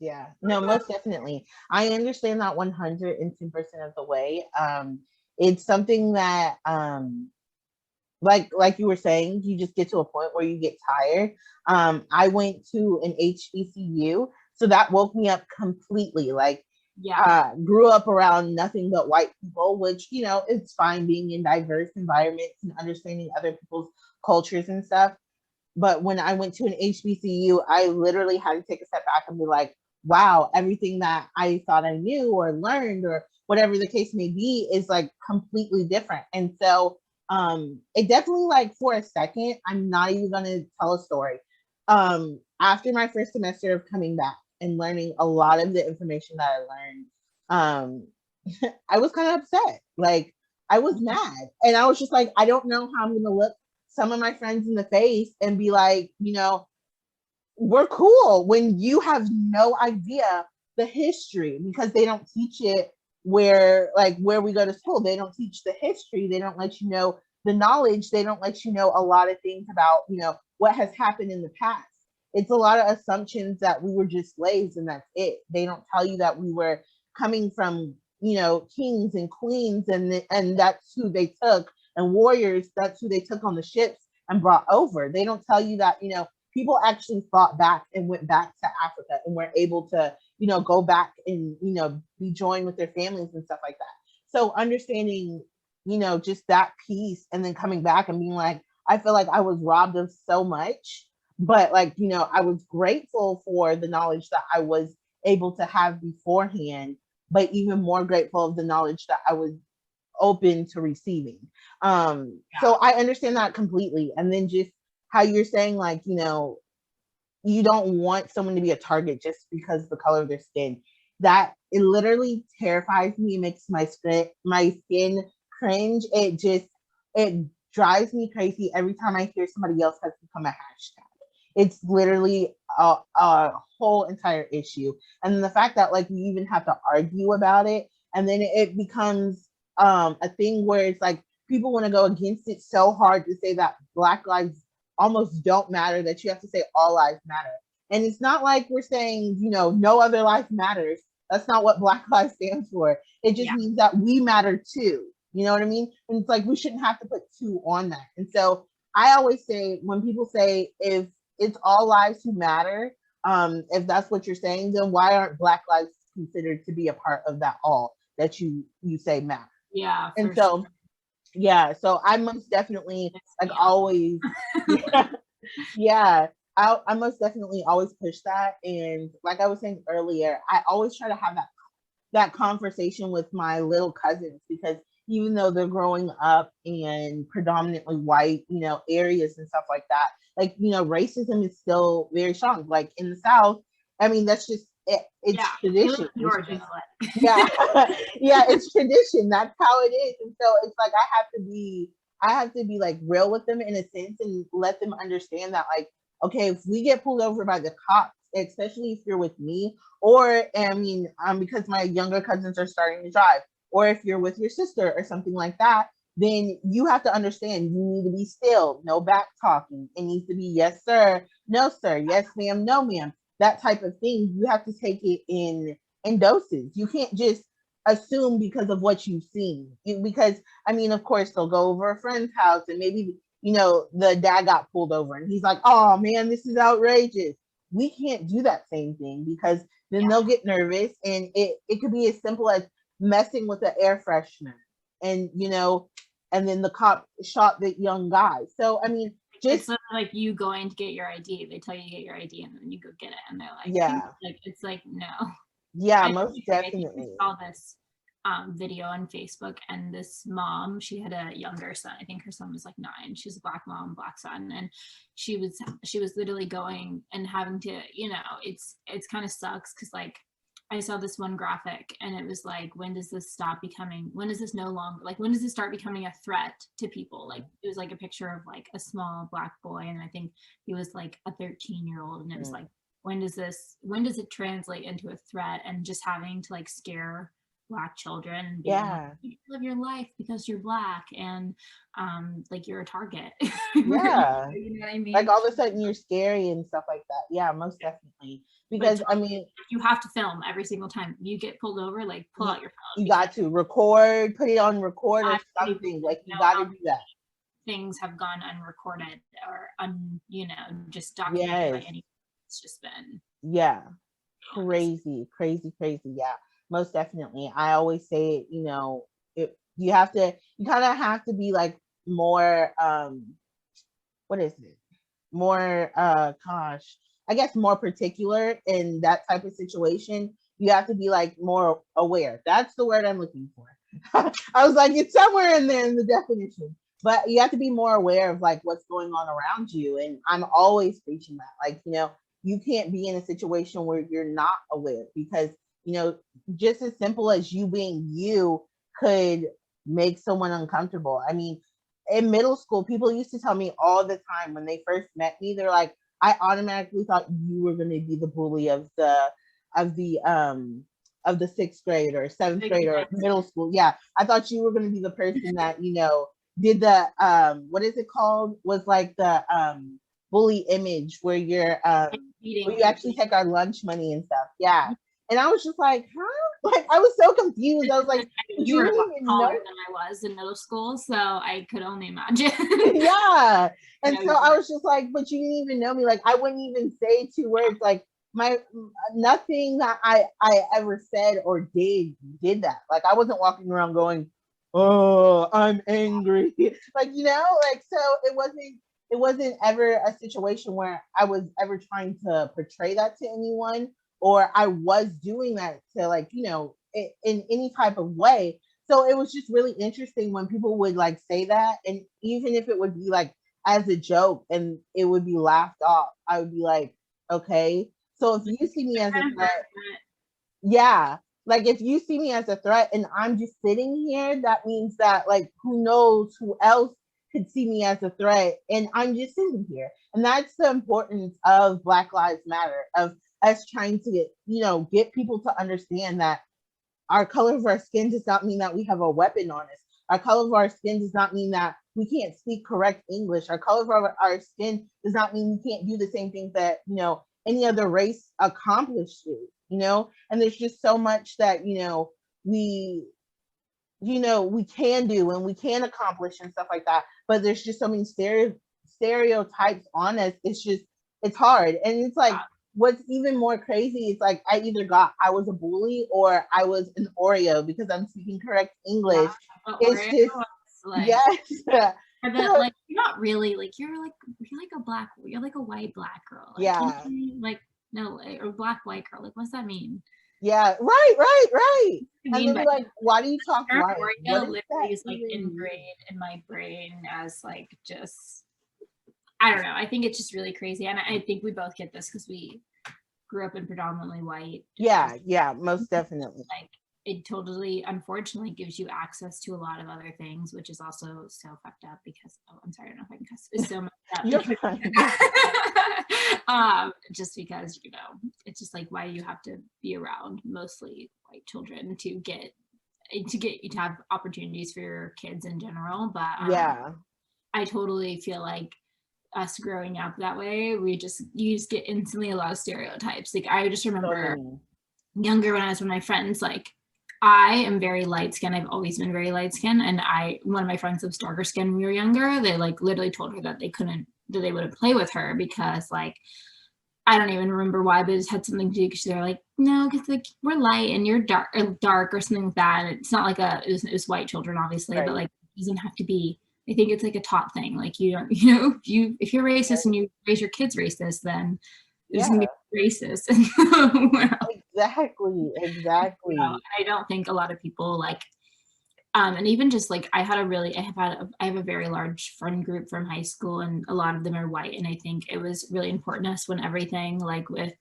Yeah, no, most definitely. I understand that 110% of the way. It's something that, like you were saying, you just get to a point where you get tired. I went to an HBCU, so that woke me up completely. Like, yeah, grew up around nothing but white people, which, you know, it's fine being in diverse environments and understanding other people's cultures and stuff. But when I went to an HBCU, I literally had to take a step back and be like, wow, everything that I thought I knew or learned or whatever the case may be is like completely different. And so it definitely, like, for a second, I'm not even gonna tell a story. After my first semester of coming back and learning a lot of the information that I learned, I was kind of upset. Like, I was mad. And I was just like, I don't know how I'm gonna look some of my friends in the face and be like, you know, we're cool when you have no idea the history, because they don't teach it where, like, where we go to school. They don't teach the history. They don't let you know the knowledge. They don't let you know a lot of things about, you know, what has happened in the past. It's a lot of assumptions that we were just slaves and that's it. They don't tell you that we were coming from, you know, kings and queens, and that's who they took, and warriors, that's who they took on the ships and brought over. They don't tell you that, you know, people actually fought back and went back to Africa and were able to, you know, go back and, you know, be joined with their families and stuff like that. So understanding, you know, just that piece, and then coming back and being like, I feel like I was robbed of so much, but, like, you know, I was grateful for the knowledge that I was able to have beforehand, but even more grateful of the knowledge that I was open to receiving. So yeah, I understand that completely. And then just how you're saying, like, you know, you don't want someone to be a target just because of the color of their skin. That, it literally terrifies me. It makes my skin cringe. It drives me crazy every time I hear somebody else has become a hashtag. It's literally a whole entire issue. And the fact that, like, we even have to argue about it, and then it becomes a thing where it's like people want to go against it so hard to say that Black lives almost don't matter, that you have to say all lives matter. And it's not like we're saying, you know, no other life matters. That's not what Black Lives stands for. It just yeah, means that we matter too. You know what I mean? And it's like we shouldn't have to put two on that. And so I always say, when people say, if it's all lives who matter, if that's what you're saying, then why aren't Black lives considered to be a part of that all that you say matter? yeah, And for sure. so, yeah, so I most definitely, It's like, me always, yeah, yeah, I most definitely always push that. And like I was saying earlier, I always try to have that conversation with my little cousins, because even though they're growing up in predominantly white, you know, areas and stuff like that, like, you know, racism is still very strong. Like in the South, I mean, that's just it, yeah, it's we live tradition. in It's Georgia, just, but yeah, yeah, it's tradition. That's how it is. And so it's like I have to be like real with them in a sense, and let them understand that, like, okay, if we get pulled over by the cops, especially if you're with me, or I mean, because my younger cousins are starting to drive, or if you're with your sister or something like that, then you have to understand you need to be still, no back talking. It needs to be yes sir, no sir, yes ma'am, no ma'am. That type of thing. You have to take it in doses. You can't just assume because of what you've seen. Because I mean, of course, they'll go over a friend's house and maybe, you know, the dad got pulled over and he's like, "Oh man, this is outrageous." We can't do that same thing, because then they'll get nervous, and it could be as simple as messing with the air freshener, and, you know, and then the cop shot the young guy. So I mean, it's just, not like you going to get your ID. They tell you to get your ID and then you go get it, and they're like, "Dude," yeah, like it's like no. yeah, I most think I definitely. saw this video on Facebook, and this mom, she had a younger son. I think her son was like 9. She's a black mom, black son, and she was literally going and having to, you know, it's kind of sucks because like I saw this one graphic and it was like, when does this stop becoming, when does this no longer, like, when does this start becoming a threat to people? Like, it was like a picture of like a small Black boy, and I think he was like a 13-year-old, and it was Mm. like, when does it translate into a threat, and just having to like scare Black children and being like, Yeah. you can live your life because you're Black, and like you're a target. Really, Yeah. you know what I Like mean? all of a sudden you're scary and stuff like that. Yeah, most definitely. But Because I totally, mean, you have to film every single time you get pulled over, like pull you, out your phone, you because got to record, put it on record or not many people something. Like you know got how to do that. things have gone unrecorded or just documented by Yes. anyone. It's just been, Yeah. honest. Crazy, crazy, crazy. Yeah, most definitely. I always say, you have to, you kind of have to be like more, what is it? More, gosh, I guess more particular in that type of situation. You have to be like more aware. That's the word I'm looking for. I was like, it's somewhere in there in the definition. But you have to be more aware of like what's going on around you. And I'm always preaching that. Like, you can't be in a situation where you're not aware because, you know, just as simple as you being you could make someone uncomfortable. I mean, in middle school, people used to tell me all the time when they first met me, they're like, I automatically thought you were going to be the bully of the of the sixth grade or seventh grade or middle school. Yeah, I thought you were going to be the person that did the what is it called? Was like the bully image where where you actually take our lunch money and stuff. Yeah, and I was just like, huh? Like I was so confused. I was like, did You were a lot you even taller know? than I was in middle school, so I could only imagine. Yeah. And No, so I was just like, but you didn't even know me. Like I wouldn't even say two words. Like my nothing that I ever said or did that. Like I wasn't walking around going, oh, I'm angry. Like, like so it wasn't ever a situation where I was ever trying to portray that to anyone or I was doing that to like, in any type of way. So it was just really interesting when people would like say that, and even if it would be like as a joke and it would be laughed off, I would be like, okay. So if you see me as a threat, yeah, like if you see me as a threat and I'm just sitting here, that means that like who knows who else could see me as a threat, and I'm just sitting here. And that's the importance of Black Lives Matter, of us trying to get people to understand that our color of our skin does not mean that we have a weapon on us. Our color of our skin does not mean that we can't speak correct English. Our color of our skin does not mean we can't do the same things that, any other race accomplishes. And there's just so much that, we, we can do and we can accomplish and stuff like that. But there's just so many stereotypes on us. It's hard. And it's like, what's even more crazy is like I was a bully or I was an Oreo because I'm speaking correct English. It's Oreo just like, yes. and then like you're not really like you're like a white Black girl. Like, Yeah. like no, or Black white girl. Like what's that mean? Yeah, right. And they'll be like, why do you talk white? What Oreo is literally that is like even mean? ingrained in my brain as like just, I don't know. I think it's just really crazy, and I think we both get this because we grew up in predominantly white. Yeah, most definitely. Like it totally, unfortunately, gives you access to a lot of other things, which is also so fucked up because, oh, I'm sorry, I don't know if I can cuss. It's so much up. You're fine. Just because, it's just like, why do you have to be around mostly white children to have opportunities for your kids in general? But yeah. I totally feel like us growing up that way, you just get instantly a lot of stereotypes. Like I just remember younger when I was with my friends, like I am very light skinned. I've always been very light skinned. And one of my friends was darker skinned when we were younger. They like literally told her that they wouldn't play with her because like, I don't even remember why, but it just had something to do because they're like, no, because like we're light and you're dark or something like that. And it's not like it was white children, obviously, right. But like it doesn't have to be. I think it's like a taught thing. Like you don't, if you're racist and you raise your kids racist, then it's gonna be racist. Exactly. I don't think a lot of people like, and even just like I have a very large friend group from high school, and a lot of them are white, and I think it was really important to us when everything like with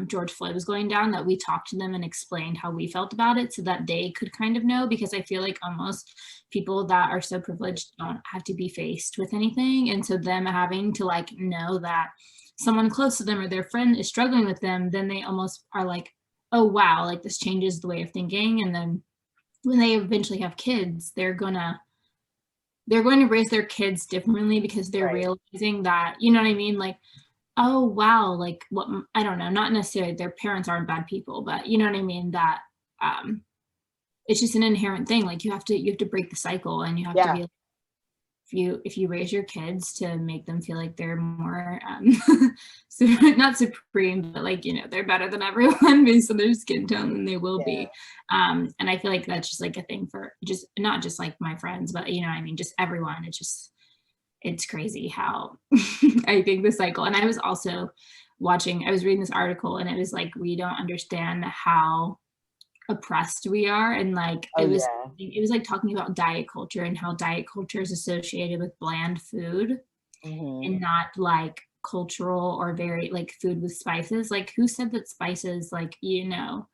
George Floyd was going down, that we talked to them and explained how we felt about it so that they could kind of know, because I feel like almost people that are so privileged don't have to be faced with anything. And so them having to like know that someone close to them or their friend is struggling with them, then they almost are like, oh wow, like this changes the way of thinking. And then when they eventually have kids, they're going to raise their kids differently because they're Right. realizing that, you know what I mean? Like, oh wow, like what, I don't know, not necessarily their parents aren't bad people, but you know what I mean? That it's just an inherent thing. Like you have to break the cycle, and you have to Yeah. be, if you raise your kids to make them feel like they're more so not supreme, but like, you know, they're better than everyone based on their skin tone, then they will Yeah. be. And I feel like that's just like a thing for just not just like my friends, but you know, I mean, just everyone. It's crazy how I think the cycle. And I was also I was reading this article, and it was like, we don't understand how oppressed we are. And like, Oh yeah. it was like talking about diet culture and how diet culture is associated with bland food Hmm. and not like cultural or very like food with spices. Like who said that spices, like, you know,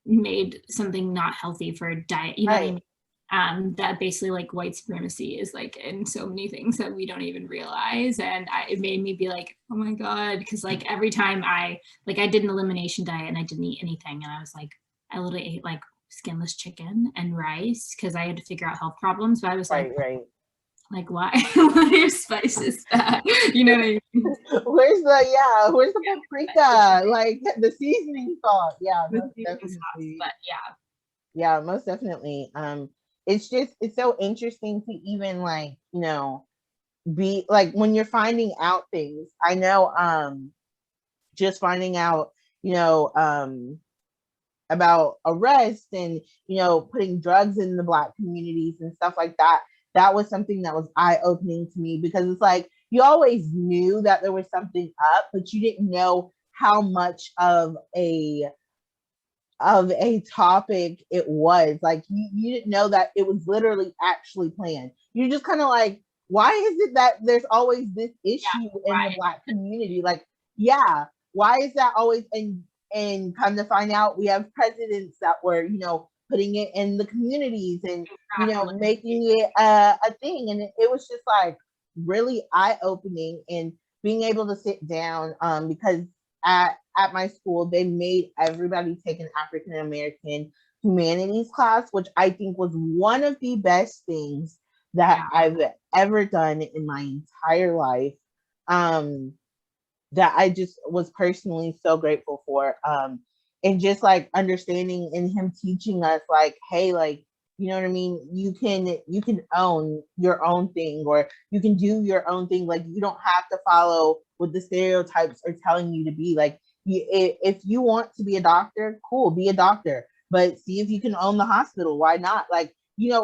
made something not healthy for a diet, you know what I Right. mean? That basically like white supremacy is like in so many things that we don't even realize. And it made me be like, oh my God. Cause like every time I did an elimination diet and I didn't eat anything. And I was like, I literally ate like skinless chicken and rice because I had to figure out health problems. But I was Right. Right. like, why? Why are spices bad? You know what I mean? Where's the It's paprika? Like the seasoning salt. Yeah, the most seasoning sauce, definitely. but yeah. Yeah, most definitely. It's so interesting to even like, be like when you're finding out things. I know just finding out, you know, about arrest and putting drugs in the black communities and stuff like that. That was something that was eye-opening to me because it's like you always knew that there was something up, but you didn't know how much of a topic it was. Like you didn't know that it was literally actually planned. You're just kind of like, why is it that there's always this Yeah, issue in the right. black community? Like, yeah, why is that always? And come to find out, we have presidents that were, putting it in the communities and Exactly. making it a thing. And it was just like really eye opening and being able to sit down because at my school, they made everybody take an African American humanities class, which I think was one of the best things that Yeah. I've ever done in my entire life. Um, that I just was personally so grateful for. And just like understanding and him teaching us like, hey, like, you know what I mean? You can own your own thing or you can do your own thing. Like you don't have to follow what the stereotypes are telling you to be. Like if you want to be a doctor, cool, be a doctor. But see if you can own the hospital. Why not? Like,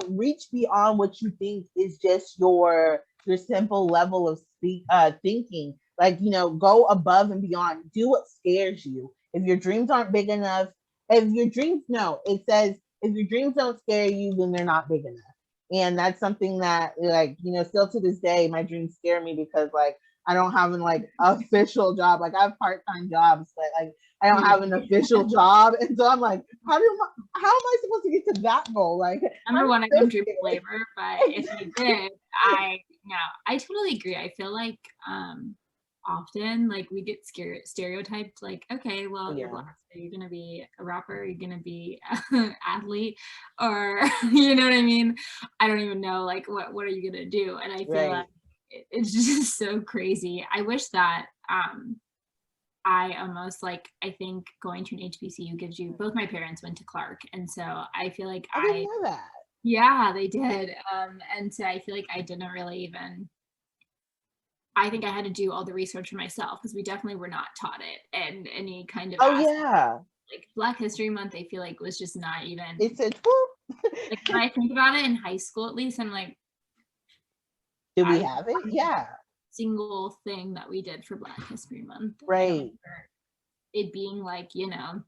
reach beyond what you think is just your simple level of thinking. Like, go above and beyond. Do what scares you. If your dreams aren't big enough, if your dreams, no, it says if your dreams don't scare you, then they're not big enough. And that's something that, like, still to this day, my dreams scare me because, like, I don't have an like official job. Like, I have part-time jobs, but like, I don't Yeah. have an official job, and so I'm like, how am I supposed to get to that goal? Like, I'm Number one, I so don't dream of scared. labor, but if I did, no, I totally agree. I feel like often like we get stereotyped like, okay, well, you're Yeah, black, so you're gonna be a rapper, you're gonna be an athlete, or you know what I mean? I don't even know like what are you gonna do? And I feel like right. it's just so crazy. I wish that I almost like, I think going to an HBCU gives you, both my parents went to Clark. And so I feel like I didn't know that. yeah, they did. And so I feel like I didn't really even, I think I had to do all the research for myself because we definitely were not taught it. And any kind of Oh aspect, yeah, like Black History Month, I feel like was just not even, it's a whoop. like when I think about it in high school, at least, I'm like, Did we I have it? don't Yeah, single thing that we did for Black History Month. I don't right. remember it being like, you know,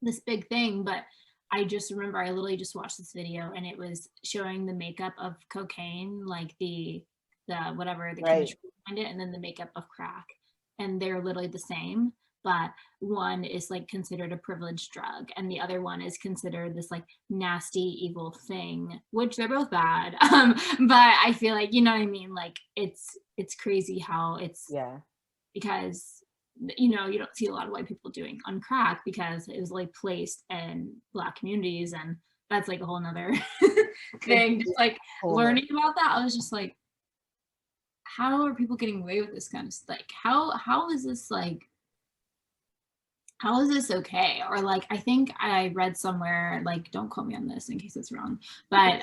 this big thing, but I just remember I literally just watched this video and it was showing the makeup of cocaine, like the whatever the Right. chemistry behind it, and then the makeup of crack, and they're literally the same. but one is like considered a privileged drug and the other one is considered this like nasty evil thing, which they're both bad. But I feel like, you know what I mean, like it's crazy how it's Yeah. because you know you don't see a lot of white people doing on crack because it was like placed in Black communities, and that's like a whole nother thing. Just like learning about that, I was just like, how are people getting away with this kind of stuff? Like how is this like, how is this okay? Or like, I think I read somewhere, like, don't quote me on this in case it's wrong, but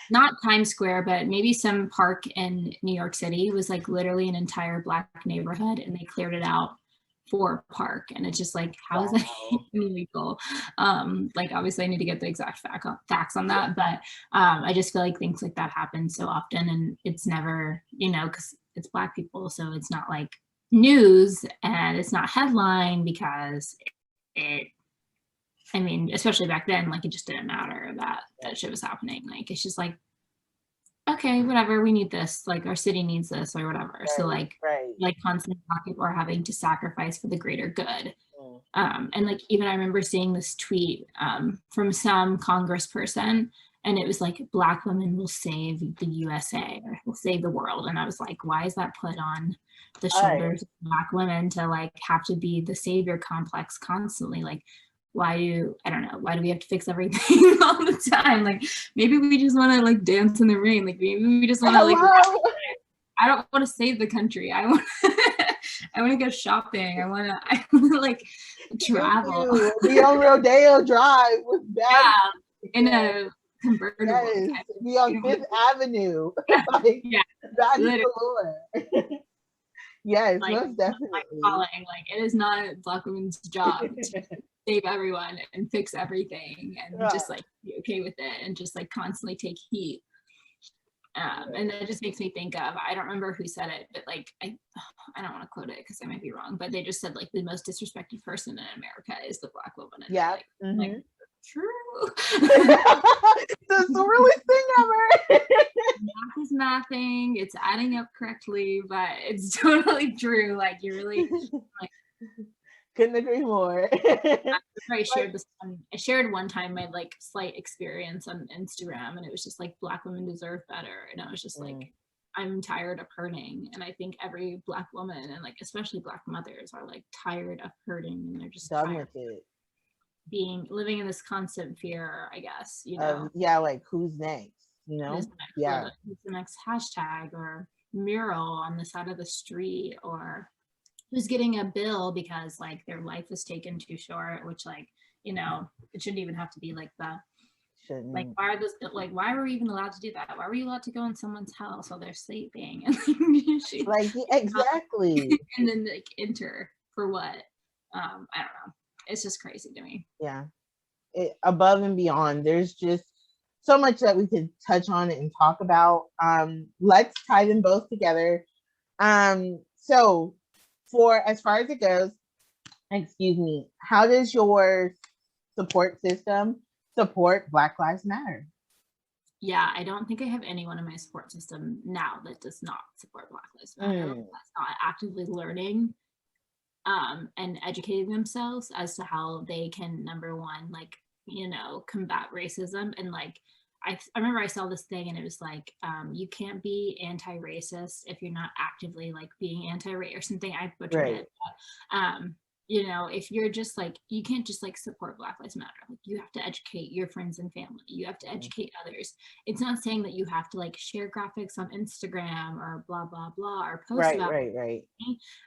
not Times Square, but maybe some park in New York City was like literally an entire Black neighborhood and they cleared it out for a park. And it's just like, how is that even legal? Like, obviously I need to get the exact facts on that, but I just feel like things like that happen so often and it's never, you know, because it's Black people. So it's not like news and it's not headline because it, I mean, especially back then, like it just didn't matter that that shit was happening. Like it's just like, okay, whatever, we need this. Like our city needs this or whatever. Right, so like right. constantly people are having to sacrifice for the greater good. Mm. And like even I remember seeing this tweet from some congressperson, and it was like Black women will save the USA or will save the world. And I was like, why is that put on the shoulders of Black women to like have to be the savior complex constantly? Like why do I don't know, why do we have to fix everything all the time? Like maybe we just want to like dance in the rain. Like maybe we just want to like I don't want to save the country. I want I want to go shopping. I want to like travel. Be on Rodeo Drive with yeah, in a convertible. Yes, be on Fifth Avenue. Like, yeah, that is galore. Yes, like, most definitely. Like it is not Black women's job to save everyone and fix everything and just like be okay with it and just like constantly take heat. And that just makes me think of, I don't remember who said it, but like I don't want to quote it because I might be wrong, but they just said like the most disrespected person in America is the Black woman. And yeah, like true. That's the realest thing ever. Math is mathing, it's adding up correctly, but it's totally true. Like you really like couldn't agree more. I shared this I shared one time my like slight experience on Instagram and it was just like Black women deserve better. And I was just like, I'm tired of hurting. And I think every Black woman and like especially Black mothers are like tired of hurting and they're just done with it. Living in this constant fear, I guess, you know. Yeah, like who's next? You know? Yeah. Who's the next hashtag or mural on the side of the street or who's getting a bill because like their life was taken too short, which like, you know, it shouldn't even have to be like that. Like why are those like why were we even allowed to do that? Why were you allowed to go in someone's house while they're sleeping and like exactly and then like enter for what? I don't know. It's just crazy to me. Yeah. Above and beyond. There's just so much that we could touch on and talk about. Let's tie them both together. So for as far as it goes, excuse me, how does your support system support Black Lives Matter? Yeah, I don't think I have anyone in my support system now that does not support Black Lives Matter. That's not actively learning and educating themselves as to how they can, number one, like, you know, combat racism. And like, I remember I saw this thing and it was like, you can't be anti-racist if you're not actively like being anti-racist or something. I butchered it. But, you know, if you're just like, you can't just like support Black Lives Matter. Like you have to educate your friends and family. You have to educate others. It's not saying that you have to like share graphics on Instagram or blah, blah, blah, or post about it.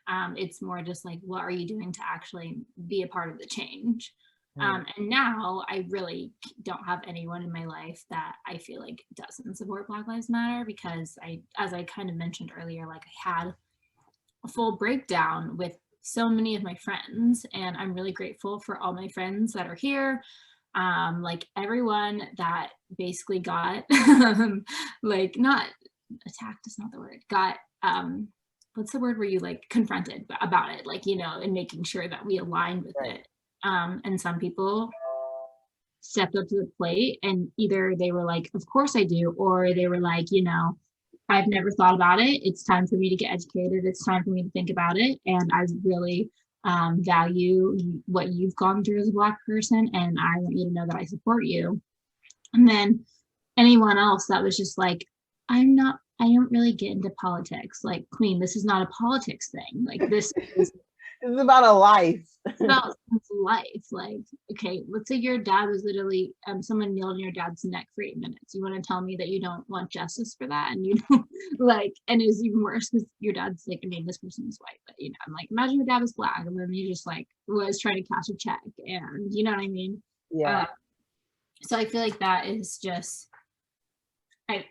It's more just like, what are you doing to actually be a part of the change? And now I really don't have anyone in my life that I feel like doesn't support Black Lives Matter because as I kind of mentioned earlier, like I had a full breakdown with so many of my friends and I'm really grateful for all my friends that are here. Like everyone that basically got like not attacked is not the word, got what's the word where you like confronted about it, like, you know, and making sure that we aligned with it. And some people stepped up to the plate and either they were like, of course I do, or they were like, you know, I've never thought about it. It's time for me to get educated. It's time for me to think about it. And I really value what you've gone through as a Black person, and I want you to know that I support you. And then anyone else that was just like, I don't really get into politics. Like, Queen, this is not a politics thing. Like, this is It's about a life. about life. Like, okay, let's say your dad was literally someone kneeled on your dad's neck for 8 minutes. You want to tell me that you don't want justice for that? And you don't like, and it was even worse because your dad's like, I mean, this person is white, but you know, I'm like, imagine your dad was Black and then he just like was trying to cash a check, and you know what I mean? Yeah. So I feel like that is just,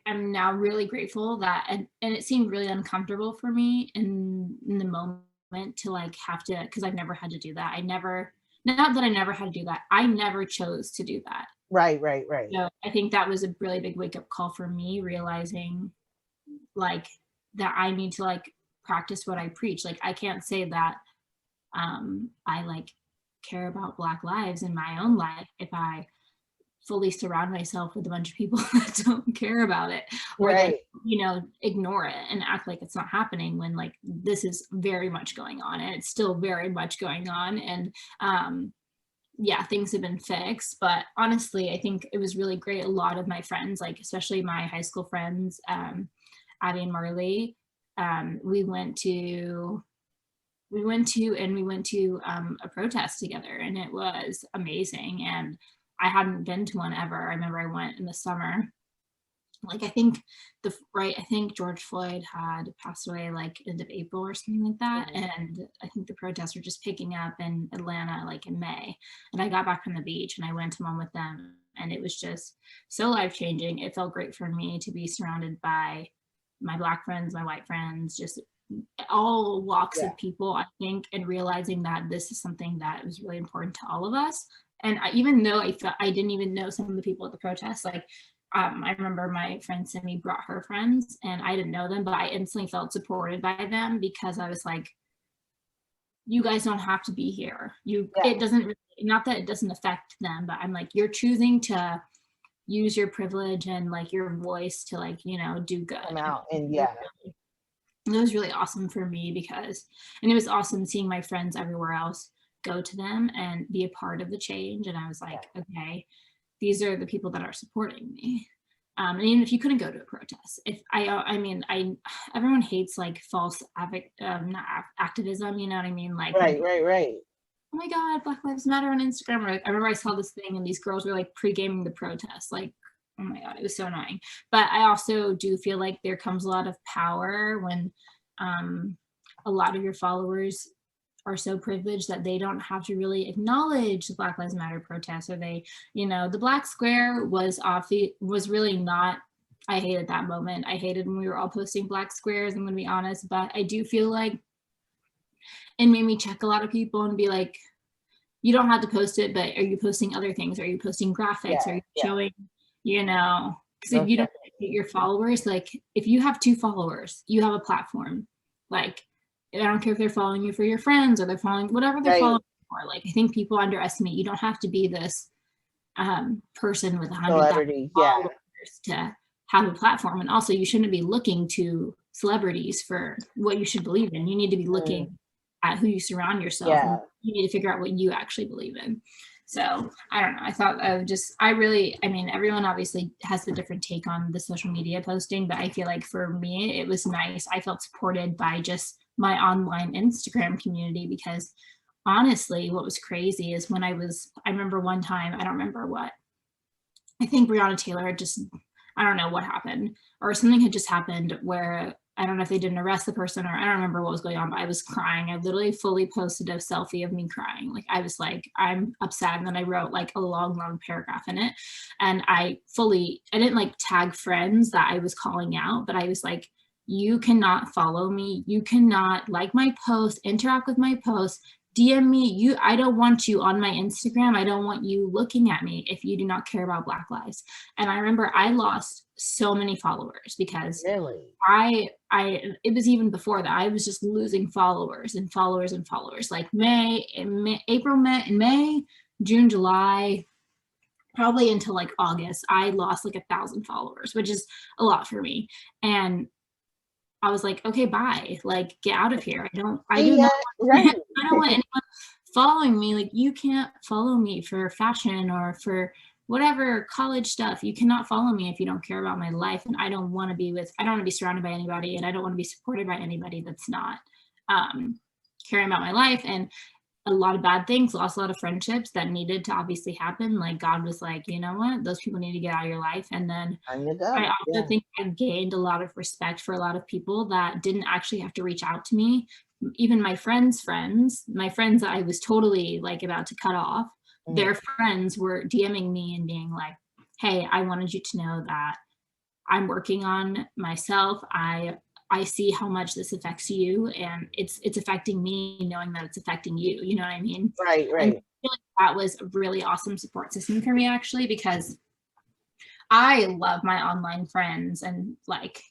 I'm now really grateful that, and it seemed really uncomfortable for me in the moment to like have to, because I've never had to do that. Not that I never had to do that, I never chose to do that. Right. So I think that was a really big wake up call for me, realizing like that I need to like practice what I preach. Like, I can't say that I like care about Black lives in my own life if I fully surround myself with a bunch of people that don't care about it, or Right. that, you know, ignore it and act like it's not happening when like this is very much going on, and it's still very much going on. And yeah, things have been fixed, but honestly, I think it was really great. A lot of my friends, like especially my high school friends, Abby and Marley, we went to a protest together, and it was amazing. And I hadn't been to one ever. I remember I went in the summer. Like, I think George Floyd had passed away like end of April or something like that. Mhm. And I think the protests were just picking up in Atlanta like in May. And I got back from the beach and I went to one with them. And it was just so life-changing. It felt great for me to be surrounded by my Black friends, my white friends, just all walks Yeah. of people, I think, and realizing that this is something that was really important to all of us. And even though I didn't even know some of the people at the protest, like I remember my friend Simi brought her friends, and I didn't know them, but I instantly felt supported by them because I was like, you guys don't have to be here. Yeah. It doesn't really, not that it doesn't affect them, but I'm like, you're choosing to use your privilege and like your voice to like, you know, do good. Come out and yeah. It was really awesome for me because, and it was awesome seeing my friends everywhere else go to them and be a part of the change. And I was like, okay, these are the people that are supporting me. And even if you couldn't go to a protest, if everyone hates like false not activism, you know what I mean? Like, Right. oh my God, Black Lives Matter on Instagram. Or, I remember I saw this thing and these girls were like pre-gaming the protest. Like, oh my God, it was so annoying. But I also do feel like there comes a lot of power when a lot of your followers are so privileged that they don't have to really acknowledge the Black Lives Matter protests, or they, you know, the Black Square was really not, I hated that moment. I hated when we were all posting Black squares, I'm gonna be honest, but I do feel like it made me check a lot of people and be like, you don't have to post it, but are you posting other things? Are you posting graphics? Are you showing, you know, because if you don't get your followers, like if you have 2 followers, you have a platform. Like, I don't care if they're following you for your friends or they're following whatever they're following for. Like, I think people underestimate, you don't have to be this person with 100,000 followers to have a platform. And also, you shouldn't be looking to celebrities for what you should believe in. You need to be looking at who you surround yourself, and you need to figure out what you actually believe in. So I don't know. I thought everyone obviously has a different take on the social media posting, but I feel like for me, it was nice. I felt supported by just my online Instagram community, because honestly, what was crazy is I remember one time, I don't remember what, I think Breonna Taylor had just, I don't know what happened, or something had just happened where, I don't know if they didn't arrest the person, or I don't remember what was going on, but I was crying. I literally fully posted a selfie of me crying. Like, I was like, I'm upset. And then I wrote like a long paragraph in it. And I didn't like tag friends that I was calling out, but I was like, you cannot follow me. You cannot like my post, interact with my post, DM me. I don't want you on my Instagram. I don't want you looking at me if you do not care about Black lives. And I remember I lost so many followers because it was even before that. I was just losing followers and followers and followers. Like May, June, July, probably until like August, I lost like 1,000 followers, which is a lot for me. And I was like, okay, bye. Like, get out of here. I See do ya. not Right. I don't want anyone following me. Like, you can't follow me for fashion or for whatever college stuff. You cannot follow me if you don't care about my life. And I don't want to be surrounded by anybody, and I don't want to be supported by anybody that's not um, caring about my life. And a lot of bad things, lost a lot of friendships that needed to obviously happen. Like, God was like, you know what? Those people need to get out of your life. And then Time to I go. also Yeah. think I gained a lot of respect for a lot of people that didn't actually have to reach out to me. Even my friends, my friends that I was totally like about to cut off, Mhm. their friends were DMing me and being like, hey, I wanted you to know that I'm working on myself. I see how much this affects you, and it's affecting me knowing that it's affecting you. You know what I mean? Right, And I right. feel like that was a really awesome support system for me, actually, because I love my online friends, and like,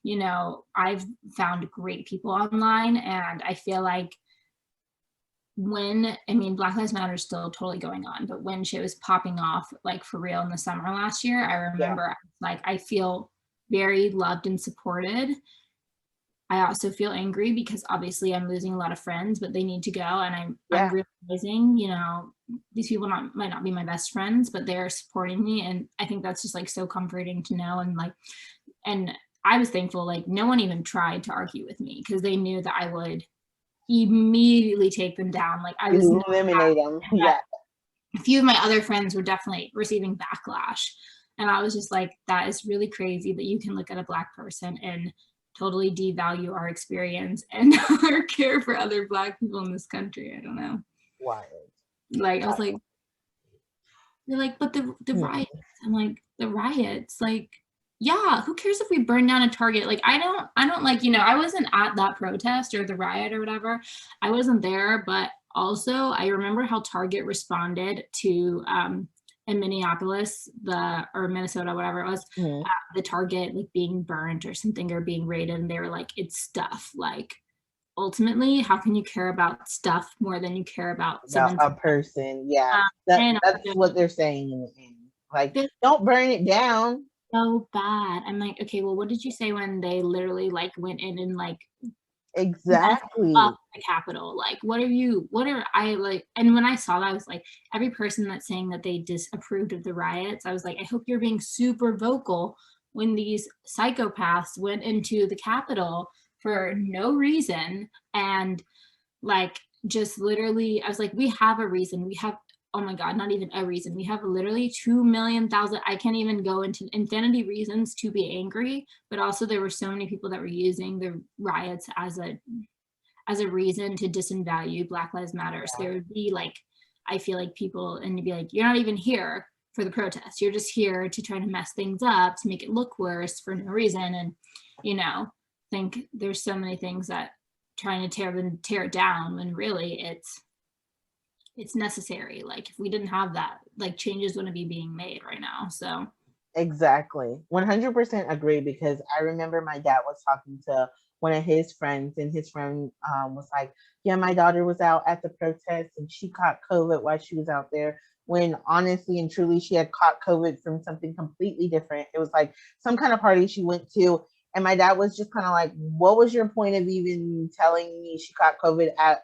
I've found great people online, and I feel like Black Lives Matter is still totally going on, but when shit was popping off like for real in the summer last year, I Yeah. remember like I feel very loved and supported. I also feel angry because obviously I'm losing a lot of friends, but they need to go, and I'm Yeah. realizing, these people might not be my best friends, but they're supporting me, and I think that's just like so comforting to know. And I was thankful like no one even tried to argue with me because they knew that I would immediately take them down. Like I was Eliminate them. Yeah. a few of my other friends were definitely receiving backlash. And I was just like, that is really crazy that you can look at a Black person and totally devalue our experience and our care for other Black people in this country. I don't know. Wild. Like, I was like, they're like, but the Hmm. riots. I'm like, the riots, like, yeah, who cares if we burn down a Target? Like, I don't like, I wasn't at that protest or the riot or whatever. I wasn't there, but also I remember how Target responded to in Minneapolis, or Minnesota, whatever it was, Hmm. the Target like being burnt or something or being raided, and they were like, it's stuff. Like, ultimately, how can you care about stuff more than you care about About someone's a person. Yeah. and That's what they're saying in the end. Like, it's don't burn it down. so bad. I'm like, okay, well, what did you say when they literally like went in and like messed up Exactly. the Capitol? Like, what are I like? And when I saw that, I was like, every person that's saying that they disapproved of the riots, I was like, I hope you're being super vocal when these psychopaths went into the Capitol for no reason and like just literally I was like, we have a reason. We have, oh my god, not even a reason. We have literally 2,000,000. I can't even go into infinity reasons to be angry, but also there were so many people that were using the riots as a reason to disvalue Black Lives Matter. So there would be like, I feel like people, and to be like, you're not even here for the protest. You're just here to try to mess things up, to make it look worse for no reason. And think there's so many things that trying to tear it down when really it's necessary. Like if we didn't have that, like changes wouldn't be being made right now. So Exactly. 100% agree, because I remember my dad was talking to one of his friends, and his friend was like, yeah, my daughter was out at the protest and she caught COVID while she was out there. When honestly and truly, she had caught COVID from something completely different. It was like some kind of party she went to. And my dad was just kind of like, what was your point of even telling me she caught COVID at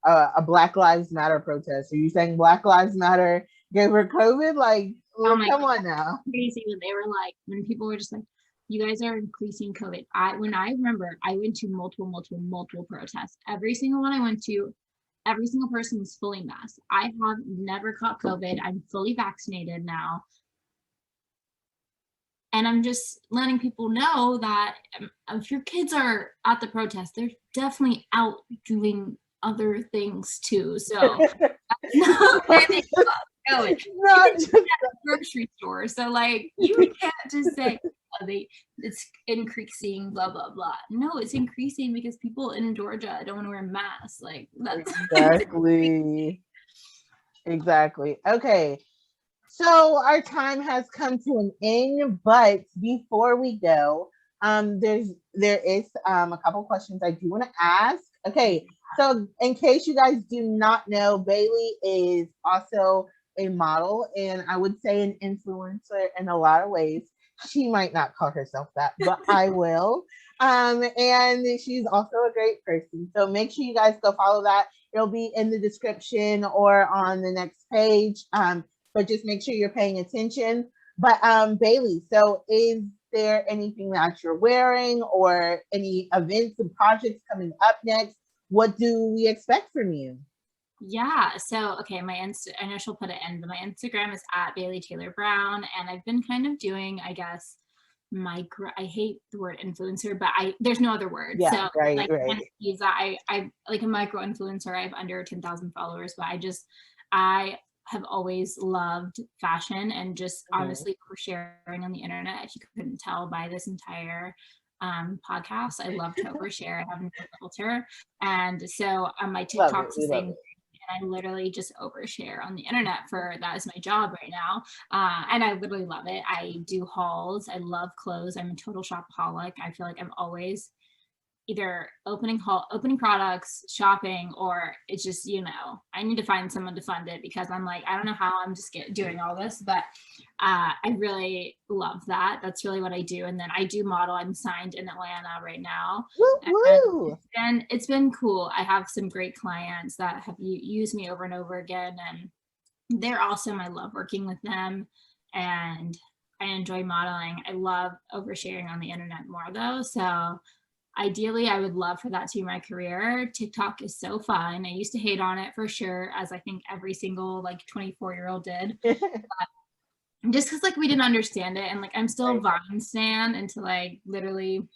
a Black Lives Matter protest? Are you saying Black Lives Matter gave her COVID? Like, oh look, my come god, on now. crazy when they were like, when people were just like, you guys are increasing COVID. When I remember, I went to multiple protests. Every single one I went to, every single person was fully masked. I have never caught COVID. I'm fully vaccinated now. And I'm just letting people know that if your kids are at the protest, they're definitely out doing other things too. So no kidding about COVID. Not It's just a grocery store. So like you can't just say, oh, it's increasing, blah blah blah. No, it's increasing because people in Georgia don't want to wear masks. Like that's exactly. Exactly. Okay. So our time has come to an end, but before we go, there is a couple questions I do want to ask. Okay, so in case you guys do not know, Bailey is also a model, and I would say an influencer in a lot of ways. She might not call herself that, but I will. And she's also a great person. So make sure you guys go follow that. It'll be in the description or on the next page. But just make sure you're paying attention. But Bailey, so is there anything that you're wearing or any events and projects coming up next? What do we expect from you? Yeah. So, okay, I know she'll put it in, but my Instagram is at Bailey Taylor Brown. And I've been kind of doing, I guess, I hate the word influencer, but there's no other word. Yeah, So right, like right. kind of use that. I like a micro influencer. I have under 10,000 followers, but I have always loved fashion and just Mhm. honestly oversharing on the internet. If you couldn't tell by this entire podcast, I love to overshare. I have no filter. And so on my Love it. TikTok's the We love same. it. And I literally just overshare on the internet for that is my job right now. And I literally love it. I do hauls. I love clothes. I'm a total shopaholic. I feel like I'm always either opening products, shopping, or it's just, I need to find someone to fund it because I'm like, I don't know how I'm just doing all this, but I really love that. That's really what I do. And then I do model. I'm signed in Atlanta right now. Woo And woo. it's been cool. I have some great clients that have used me over and over again. And they're awesome. I love working with them and I enjoy modeling. I love oversharing on the internet more though. So ideally, I would love for that to be my career. TikTok is so fun. I used to hate on it for sure, as I think every single like 24-year-old did. Just because like we didn't understand it. And like I'm still a Right. Vine stan until I literally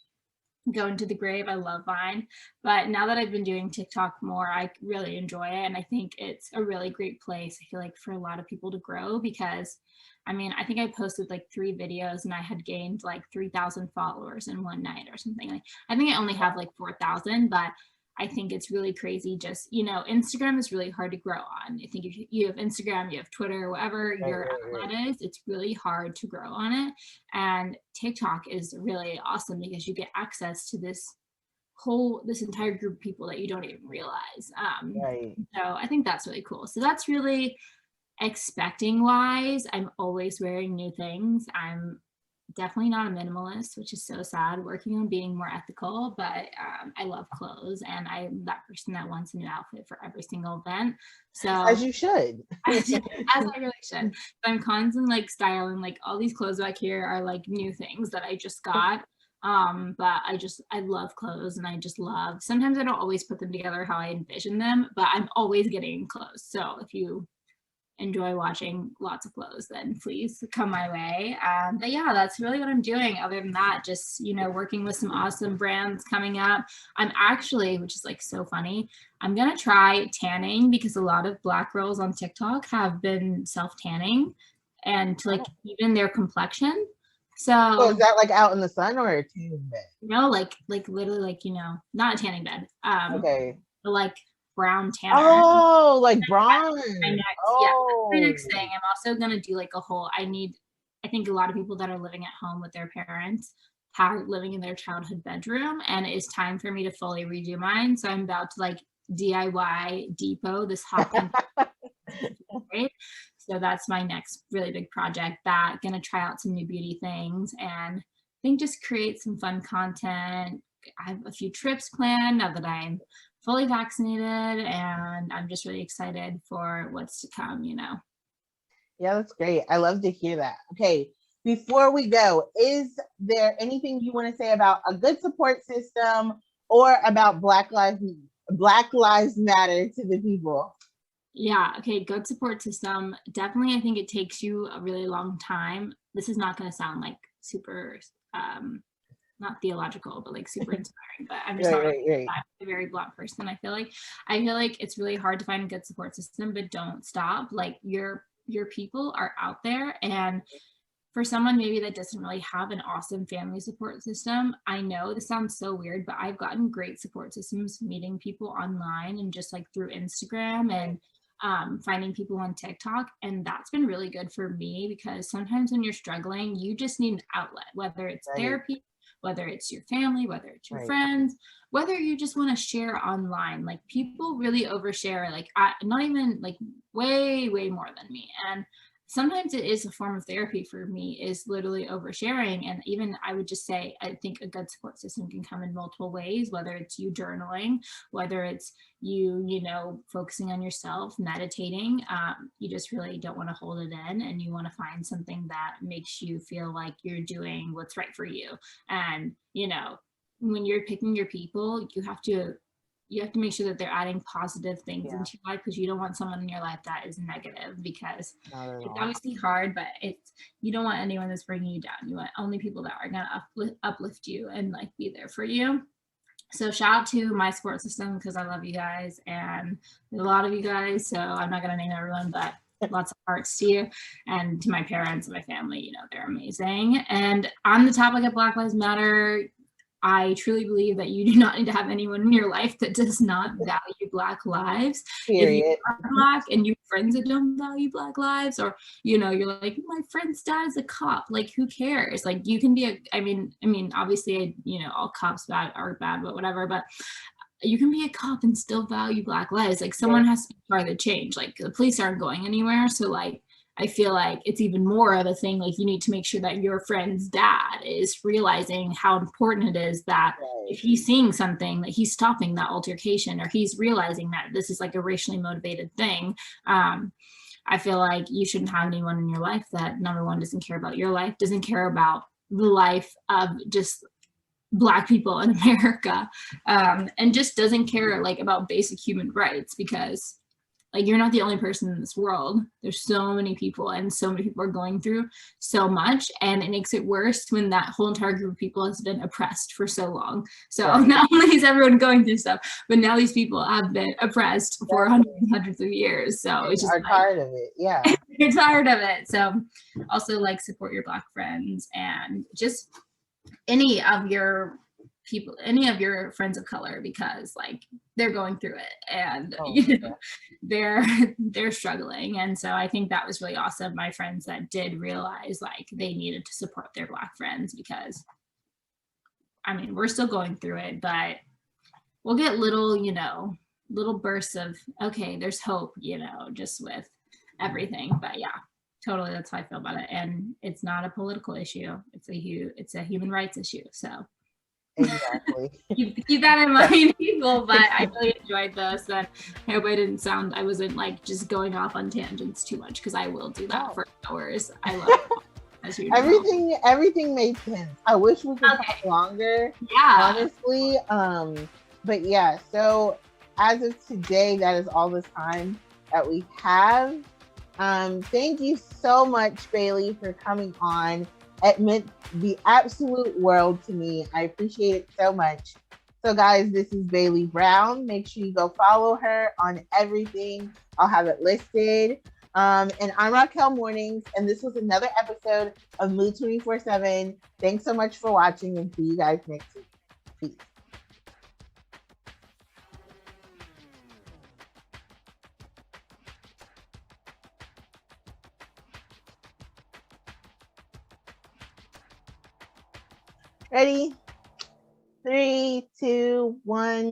go into the grave. I love Vine. But now that I've been doing TikTok more, I really enjoy it. And I think it's a really great place, I feel like, for a lot of people to grow because I mean, I think I posted like 3 videos and I had gained like 3,000 followers in one night or something. Like, I think I only have like 4,000, but I think it's really crazy. Just, Instagram is really hard to grow on. I think if you have Instagram, you have Twitter, whatever Right, your right, right. outlet is, it's really hard to grow on it. And TikTok is really awesome because you get access to this entire group of people that you don't even realize. Right. So I think that's really cool. So that's really expecting wise. I'm always wearing new things. I'm definitely not a minimalist, which is so sad, working on being more ethical, but I love clothes and I'm that person that wants a new outfit for every single event. So As you should. as I really should. So I'm constantly like styling, like all these clothes back here are like new things that I just got. But I love clothes and I just love, sometimes I don't always put them together how I envision them, but I'm always getting clothes. So if you enjoy watching lots of clothes, then please come my way. But yeah, that's really what I'm doing. Other than that, just, working with some awesome brands coming up. I'm actually, which is like so funny, I'm going to try tanning because a lot of Black girls on TikTok have been self-tanning and to like even their complexion. So is So, that like out in the sun or a tanning bed? like literally like, not a tanning bed, Okay. but like brown tanner. Oh, like My bronze. next, yeah, that's my Oh, next thing. I'm also gonna do like I think a lot of people that are living at home with their parents are living in their childhood bedroom, and it's time for me to fully redo mine. So I'm about to like DIY Depot, this hot pink. So that's my next really big project. That gonna try out some new beauty things and I think just create some fun content. I have a few trips planned now that I'm fully vaccinated and I'm just really excited for what's to come. yeah, that's great. I love to hear that. Okay, before we go, is there anything you want to say about a good support system or about Black Lives Matter to the people? Yeah, okay, good support system. Definitely, I think it takes you a really long time. This is not going to sound like super, not theological, but like super inspiring. But I'm just Right, not right, right. a very blunt person. I feel like it's really hard to find a good support system, but don't stop. Like your people are out there, and for someone maybe that doesn't really have an awesome family support system, I know this sounds so weird, but I've gotten great support systems meeting people online and just like through Instagram and finding people on TikTok. And that's been really good for me because sometimes when you're struggling, you just need an outlet, whether it's Right, therapy, whether it's your family, whether it's your right. friends, whether you just want to share online. Like people really overshare, like not even like way, way more than me. And sometimes it is a form of therapy for me, is literally oversharing. And even I would just say, I think a good support system can come in multiple ways, whether it's you journaling, whether it's you, focusing on yourself, meditating. You just really don't want to hold it in, and you want to find something that makes you feel like you're doing what's right for you. And, when you're picking your people, you have to make sure that they're adding positive things into your life, because you don't want someone in your life that is negative, because it's obviously hard, but you don't want anyone that's bringing you down. You want only people that are going to uplift you and like be there for you. So shout out to my support system, because I love you guys, and there's a lot of you guys, so I'm not going to name everyone, but lots of hearts to you, and to my parents and my family. They're amazing. And on the topic of Black Lives Matter, I truly believe that you do not need to have anyone in your life that does not value Black lives. Period. If you are Black and you have friends that don't value Black lives, or you're like, my friend's dad is a cop, like who cares? Like, you can be I mean obviously, all cops are bad, but whatever, but you can be a cop and still value Black lives. Like, someone has to be part of the change. Like, the police aren't going anywhere, so like I feel like it's even more of a thing. Like, you need to make sure that your friend's dad is realizing how important it is that if he's seeing something, that he's stopping that altercation, or he's realizing that this is like a racially motivated thing. I feel like you shouldn't have anyone in your life that, number one, doesn't care about your life, doesn't care about the life of just Black people in America, and just doesn't care like about basic human rights, because like, you're not the only person in this world. There's so many people, and so many people are going through so much, and it makes it worse when that whole entire group of people has been oppressed for so long. So not only is everyone going through stuff, but now these people have been oppressed for hundreds of years. So it's just tired of it. Yeah. You're tired of it. So also, like, support your Black friends, and just any of your friends of color, because like they're going through it, and they're struggling. And so I think that was really awesome, my friends that did realize like they needed to support their Black friends, because we're still going through it, but we'll get little bursts of, okay, there's hope, just with everything. But yeah, totally, that's how I feel about it. And it's not a political issue, it's a human rights issue. So exactly. keep that in mind, people. But I really enjoyed this, and I hope I wasn't like just going off on tangents too much, because I will do that for hours. I love it, as you know. Everything made sense. I wish we could talk longer, honestly. But yeah, so as of today, that is all the time that we have. Thank you so much, Bailey, for coming on. It meant the absolute world to me. I appreciate it so much. So guys, this is Bailey Brown. Make sure you go follow her on everything. I'll have it listed. And I'm Raquel Mornings, and this was another episode of Mood 24/7. Thanks so much for watching, and see you guys next week. Peace. Ready? 3, 2, 1.